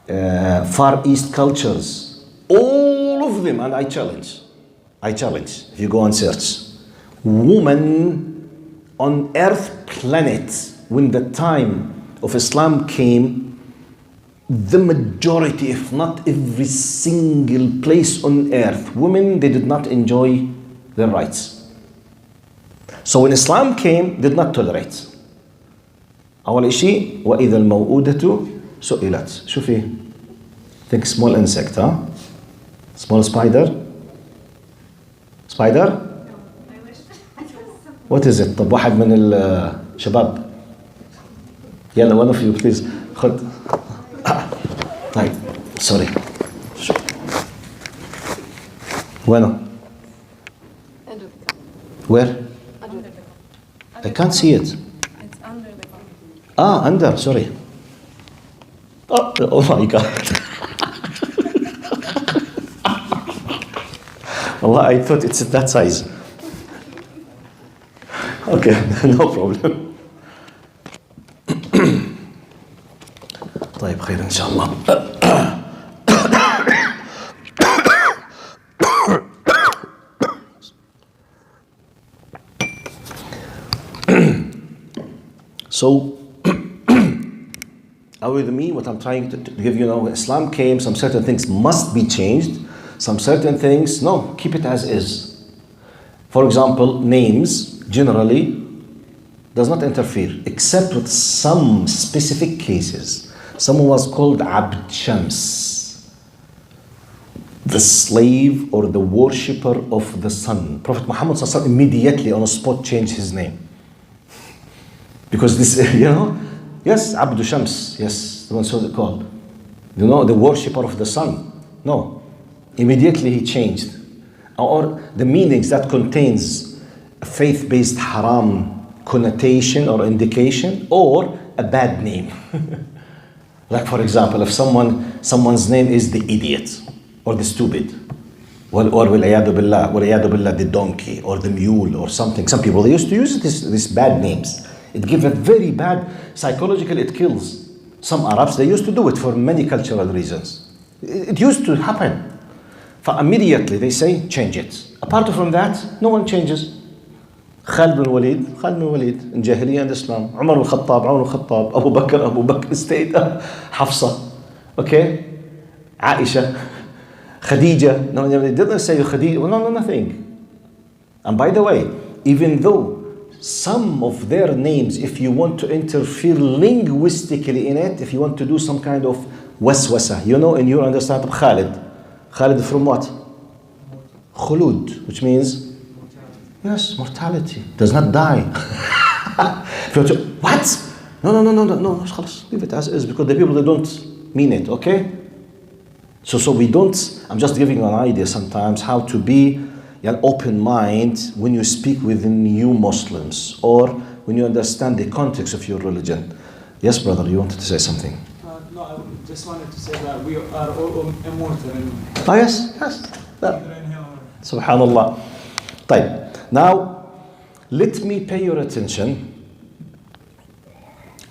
Far East cultures, all of them, and I challenge, if you go and search, women on earth planet, when the time of Islam came, the majority, if not every single place on earth, women, they did not enjoy their rights. So when Islam came, did not tolerate. أول شيء وإذا الموءودة سئلت. شوفي, think small insect, huh? Small spider? Spider? What is it? طب واحد من الشباب. يلا, one of you please. خد. طيب, sorry. Bueno. Where? I can't see it. It's under the car. Under, sorry. Oh my God. Allah, I thought it's that size. Okay, no problem. طيب خير إن شاء الله. So, are with me? What I'm trying to give you now, Islam came, some certain things must be changed. Some certain things, no, keep it as is. For example, names generally does not interfere, except with some specific cases. Someone was called Abd Shams, the slave or the worshipper of the sun. Prophet Muhammad immediately on the spot changed his name. Because this, you know, yes, Abd Shams, yes, the one so called. You know, the worshipper of the sun. No. Immediately he changed. Or the meanings that contains a faith-based haram connotation or indication, or a bad name. Like for example, if someone's name is the idiot or the stupid, or وَالْعِيَاذُ بِاللَّهِ, the donkey or the mule or something. Some people, they used to use these bad names. It gives a very bad, psychologically it kills. Some Arabs, they used to do it for many cultural reasons. It used to happen. Immediately they say, change it. Apart from that, no one changes. Khalid bin Walid, in Jahiliyyah and Islam. Umar al-Khattab, Abu Bakr stayed. Hafsa, okay? Aisha, Khadija. No, they didn't say Khadija, no, nothing. And by the way, even though some of their names, if you want to interfere linguistically in it, if you want to do some kind of waswasa, in your understanding, Khalid from what? Khulud, which means, yes, mortality, does not die. What? No, leave it as is, because the people, they don't mean it, okay? So we don't, I'm just giving you an idea sometimes how to be an open mind when you speak with new Muslims or when you understand the context of your religion. Yes, brother, you wanted to say something? No, I just wanted to say that we are all immortal. Yes. Subhanallah. طيب. Now, let me pay your attention.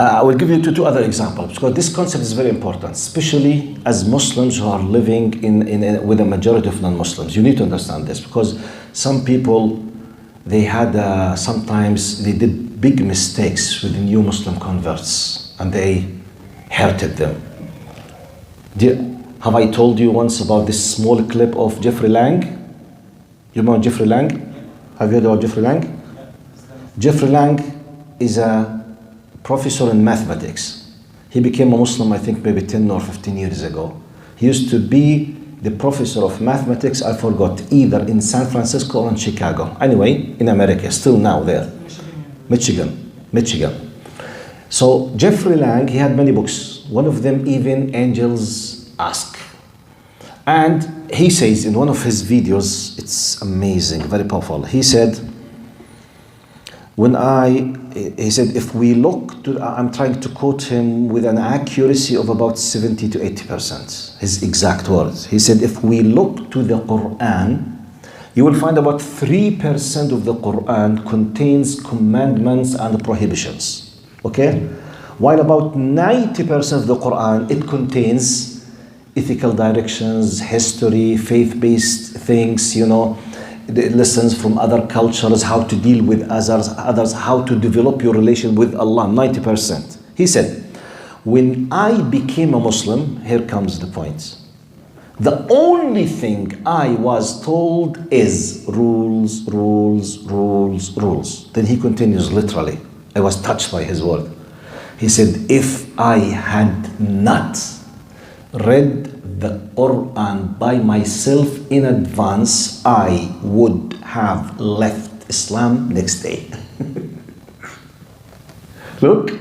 I will give you two other examples because this concept is very important, especially as Muslims who are living with a majority of non-Muslims. You need to understand this because some people, they had sometimes they did big mistakes with the new Muslim converts and they hurted them. Have I told you once about this small clip of Jeffrey Lang? You know Jeffrey Lang? Have you heard about Jeffrey Lang? Jeffrey Lang is a professor in mathematics. He became a Muslim, I think, maybe 10 or 15 years ago. He used to be the professor of mathematics, I forgot, either in San Francisco or in Chicago. Anyway, in America, still now there. Michigan. So Jeffrey Lang, he had many books. One of them, even Angels Ask. And he says in one of his videos, it's amazing, very powerful. He said, if we look to, I'm trying to quote him with an accuracy of about 70 to 80%, his exact words. He said, if we look to the Quran, you will find about 3% of the Quran contains commandments and prohibitions, okay? While about 90% of the Quran, it contains ethical directions, history, faith-based things, the lessons from other cultures, how to deal with others, how to develop your relation with Allah, 90%. He said, when I became a Muslim, here comes the point. The only thing I was told is rules. Then he continues literally. I was touched by his word. He said, if I had not read the Quran by myself in advance, I would have left Islam next day. Look,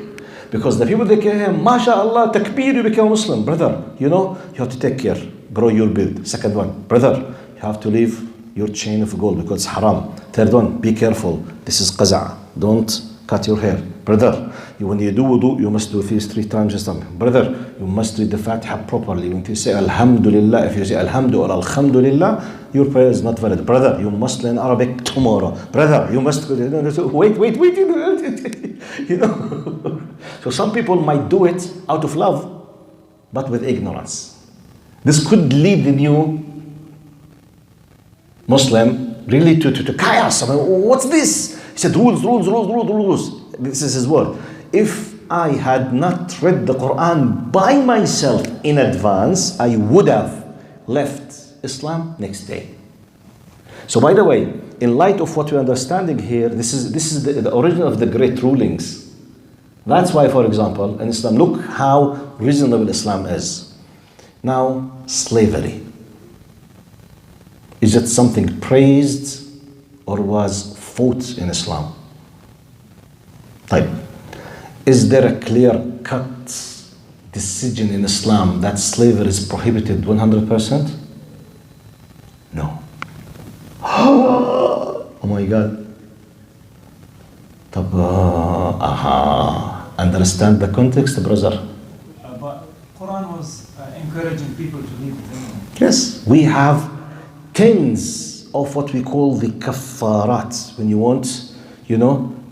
because the people that came, MashaAllah, takbir, you become a Muslim. Brother, you have to take care, grow your beard. Second one, brother, you have to leave your chain of gold because it's haram. Third one, be careful. This is qaza. Don't cut your hair. Brother, when you do wudu, you must do this 3 times a time. Brother, you must read the Fatiha properly. When you say Alhamdulillah, if you say Alhamdu or Alhamdulillah, your prayer is not valid. Brother, you must learn Arabic tomorrow. Brother, you must wait. So some people might do it out of love, but with ignorance. This could lead the new Muslim really to chaos. I mean, what's this? He said rules. This is his word. If I had not read the Quran by myself in advance, I would have left Islam next day. So by the way, in light of what we're understanding here, this is the origin of the great rulings. That's why, for example, in Islam, look how reasonable Islam is. Now, slavery. Is it something praised or was fought in Islam? Type. Is there a clear-cut decision in Islam that slavery is prohibited 100%? No. Oh my God. Understand the context, brother? But Quran was encouraging people to leave it anyway. Yes, we have tens of what we call the kaffarat. When you want,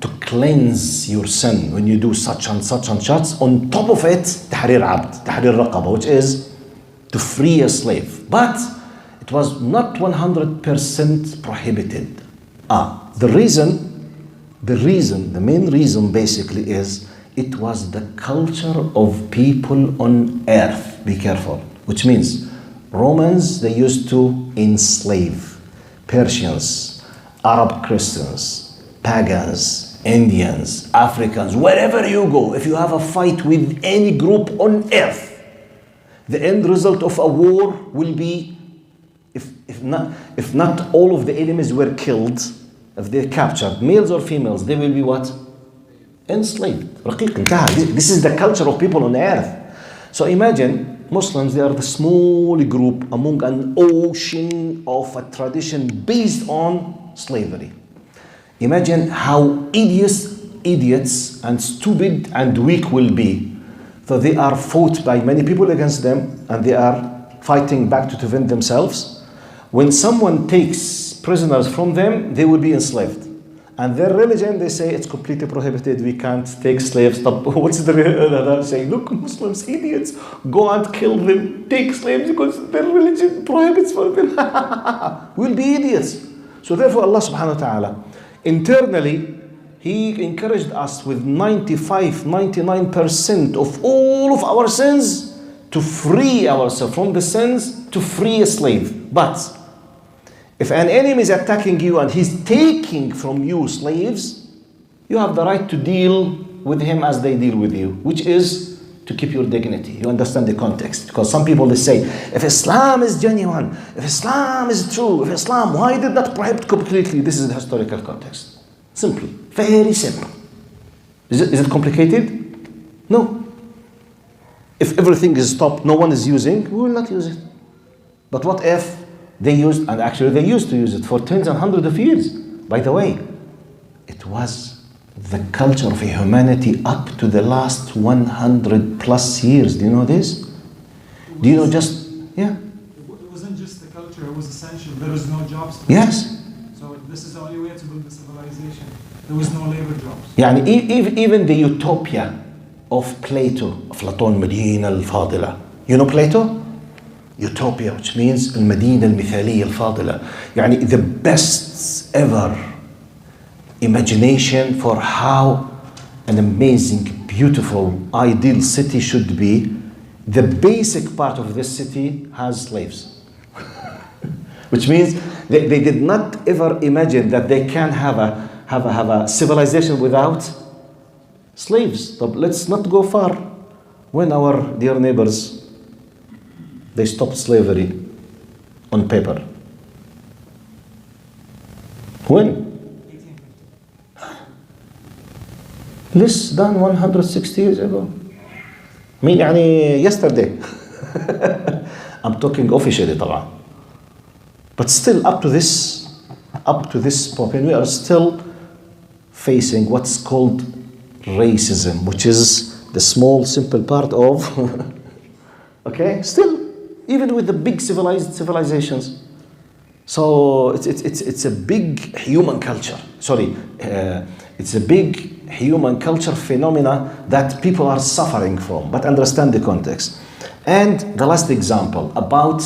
to cleanse your sin when you do such and such and such. On top of it, tahrir abd, tahrir raqaba, which is to free a slave. But it was not 100% prohibited. The main reason basically is it was the culture of people on earth. Be careful. Which means Romans, they used to enslave Persians, Arab Christians, pagans, Indians, Africans, wherever you go. If you have a fight with any group on earth, the end result of a war will be, if not all of the enemies were killed, if they're captured, males or females, they will be what? Enslaved. This is the culture of people on earth. So imagine Muslims, they are the small group among an ocean of a tradition based on slavery. Imagine how idiots and stupid and weak will be. So they are fought by many people against them, and they are fighting back to defend themselves. When someone takes prisoners from them, they will be enslaved. And their religion, they say it's completely prohibited. We can't take slaves. What's the saying? Look, Muslims, idiots, go and kill them, take slaves because their religion prohibits for them. We'll be idiots. So therefore, Allah subhanahu wa ta'ala, internally, He encouraged us with 99% of all of our sins to free ourselves from the sins, to free a slave. But if an enemy is attacking you and he's taking from you slaves, you have the right to deal with him as they deal with you, which is to keep your dignity. You understand the context? Because some people, they say, if Islam is genuine, if Islam is true, if Islam, why did not prohibit completely? This is the historical context. Simply, very simple. Is it complicated? No. If everything is stopped, no one is using, we will not use it. But what if they used, and actually they used to use it for tens and hundreds of years. By the way, it was the culture of humanity up to the last 100 plus years. Do you know this? Do you know just, yeah? It wasn't just the culture, it was essential. There was no jobs. Yes. So this is the only way to build the civilization. There was no labor jobs. يعني even the utopia of Plato, Aflatun, Madinah al-Fadila. You know Plato? Utopia, which means المدينة المثالية الفاضلة. يعني the best ever imagination for how an amazing, beautiful, ideal city should be. The basic part of this city has slaves. Which means they did not ever imagine that they can have a civilization without slaves. But let's not go far. When our dear neighbors, they stopped slavery on paper. When? Less than 160 years ago. I mean, yesterday. I'm talking officially, طبعا. But still, up to this point, we are still facing what's called racism, which is the small, simple part of, okay, still, even with the big civilizations. So it's a big human culture. It's a big human culture phenomena that people are suffering from. But understand the context. And the last example about,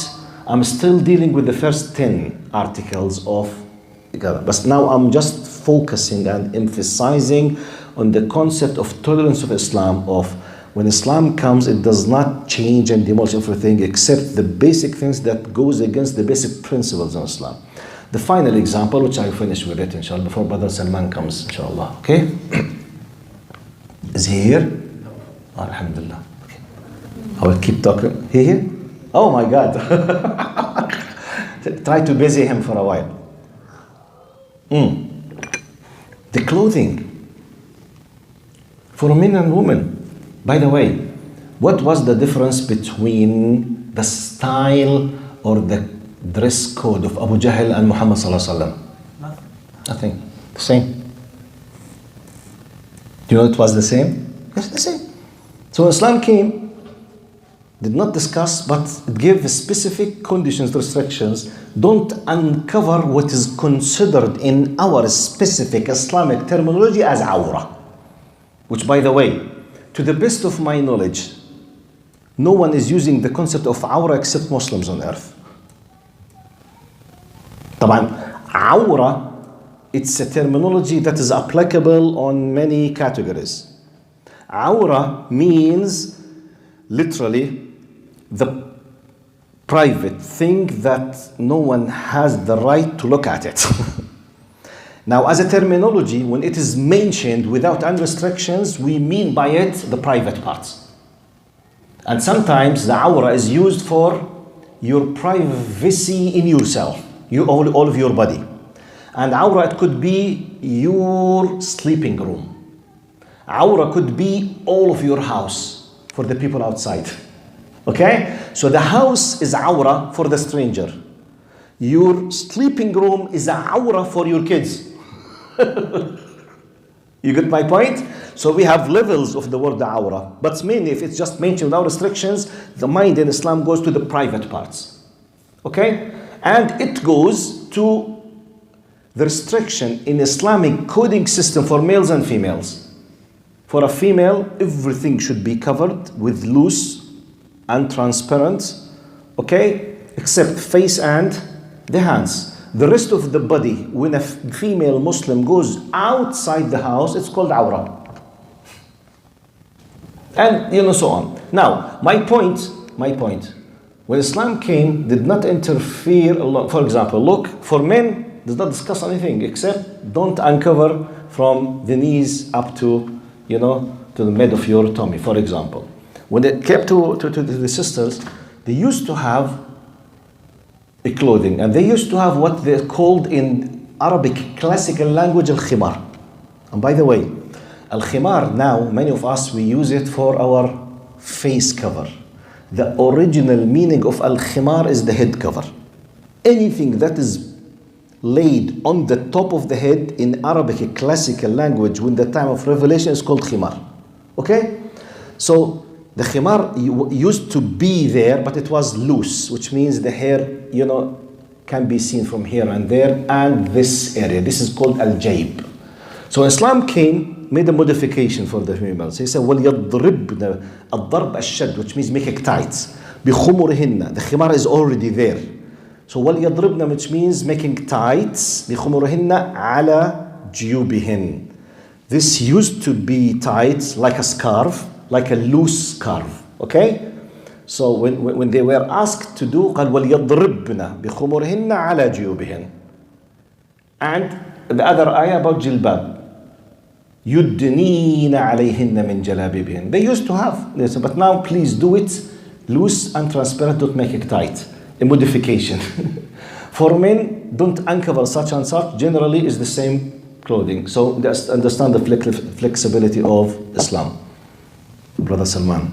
I'm still dealing with the first 10 articles of, but now I'm just focusing and emphasizing on the concept of tolerance of Islam, of when Islam comes, it does not change and demolish everything except the basic things that goes against the basic principles of Islam. The final example, which I finish with it, inshallah, before Brother Salman comes, inshallah, okay? Is he here? No. Oh, alhamdulillah. Okay. I will keep talking. He here? Oh my God. Try to busy him for a while. The clothing for men and women. By the way, what was the difference between the style or the dress code of Abu Jahl and Muhammad sallallahu alaihi wasallam? Nothing. The same. Do you know it was the same? Yes, the same. So when Islam came, did not discuss, but it gave specific conditions, restrictions. Don't uncover what is considered in our specific Islamic terminology as awra. Which, by the way, to the best of my knowledge, no one is using the concept of awra except Muslims on earth. طبعا, awra, it's a terminology that is applicable on many categories. Awra means literally the private thing that no one has the right to look at it. Now, as a terminology, when it is mentioned without any restrictions, we mean by it the private parts. And sometimes the awra is used for your privacy in yourself, all of your body. And awra, it could be your sleeping room. Awra could be all of your house for the people outside. Okay? So the house is awra for the stranger. Your sleeping room is a awra for your kids. You get my point? So we have levels of the word awra. But mainly, if it's just mentioned without restrictions, the mind in Islam goes to the private parts. Okay? And it goes to the restriction in Islamic coding system for males and females. For a female, everything should be covered with loose and transparent, okay, except face and the hands. The rest of the body, when a female Muslim goes outside the house, it's called awra. And so on. Now, my point, when Islam came, did not interfere a lot. For example, look, for men, does not discuss anything except don't uncover from the knees up to, to the mid of your tummy, for example. When it came to the sisters, they used to have a clothing, and they used to have what they called in Arabic classical language al-khimar. And by the way, al-khimar now, many of us, we use it for our face cover. The original meaning of al-khimar is the head cover. Anything that is laid on the top of the head in Arabic classical language when the time of revelation is called khimar. Okay? So the khimar used to be there, but it was loose, which means the hair, can be seen from here and there, and this area. This is called al-jayb. So Islam came, made a modification for the females. He said, وَلْيَضْرِبْنَ الضَّرْبَ الشَّدْ, which means make it tight. بِخُمُرِهِنَّ. The khimar is already there. So وَلْيَضْرِبْنَ, which means making tight. بِخُمُرِهِنَّ عَلَى جُيُوبِهِنَّ. This used to be tight like a scarf, like a loose scarf. Okay? So when they were asked to do, قال وَلْيَضْرِبْنَ بِخُمُرِهِنَّ عَلَى جُيُوبِهِنَّ. And the other ayah about jilbab. يُدْنِينَ عَلَيْهِنَّ مِنْ جَلَابِبِهِنَّ. They used to have this, but now please do it loose and transparent, don't make it tight. A modification. For men, don't uncover such and such, generally is the same clothing. So just understand the flexibility of Islam. Brother Salman,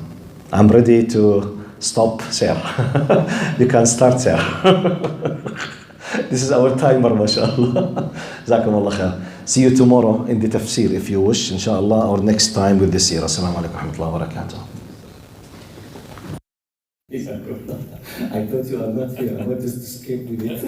I'm ready to stop, Seerah. You can start, Seerah. This is our timer, mashallah. Jazakumullah khair. See you tomorrow in the tafsir if you wish, inshallah, or next time with the Seerah. Assalamu alaikum wa rahmatullahi wa barakatuh. I thought you are not here. I wanted to escape with it.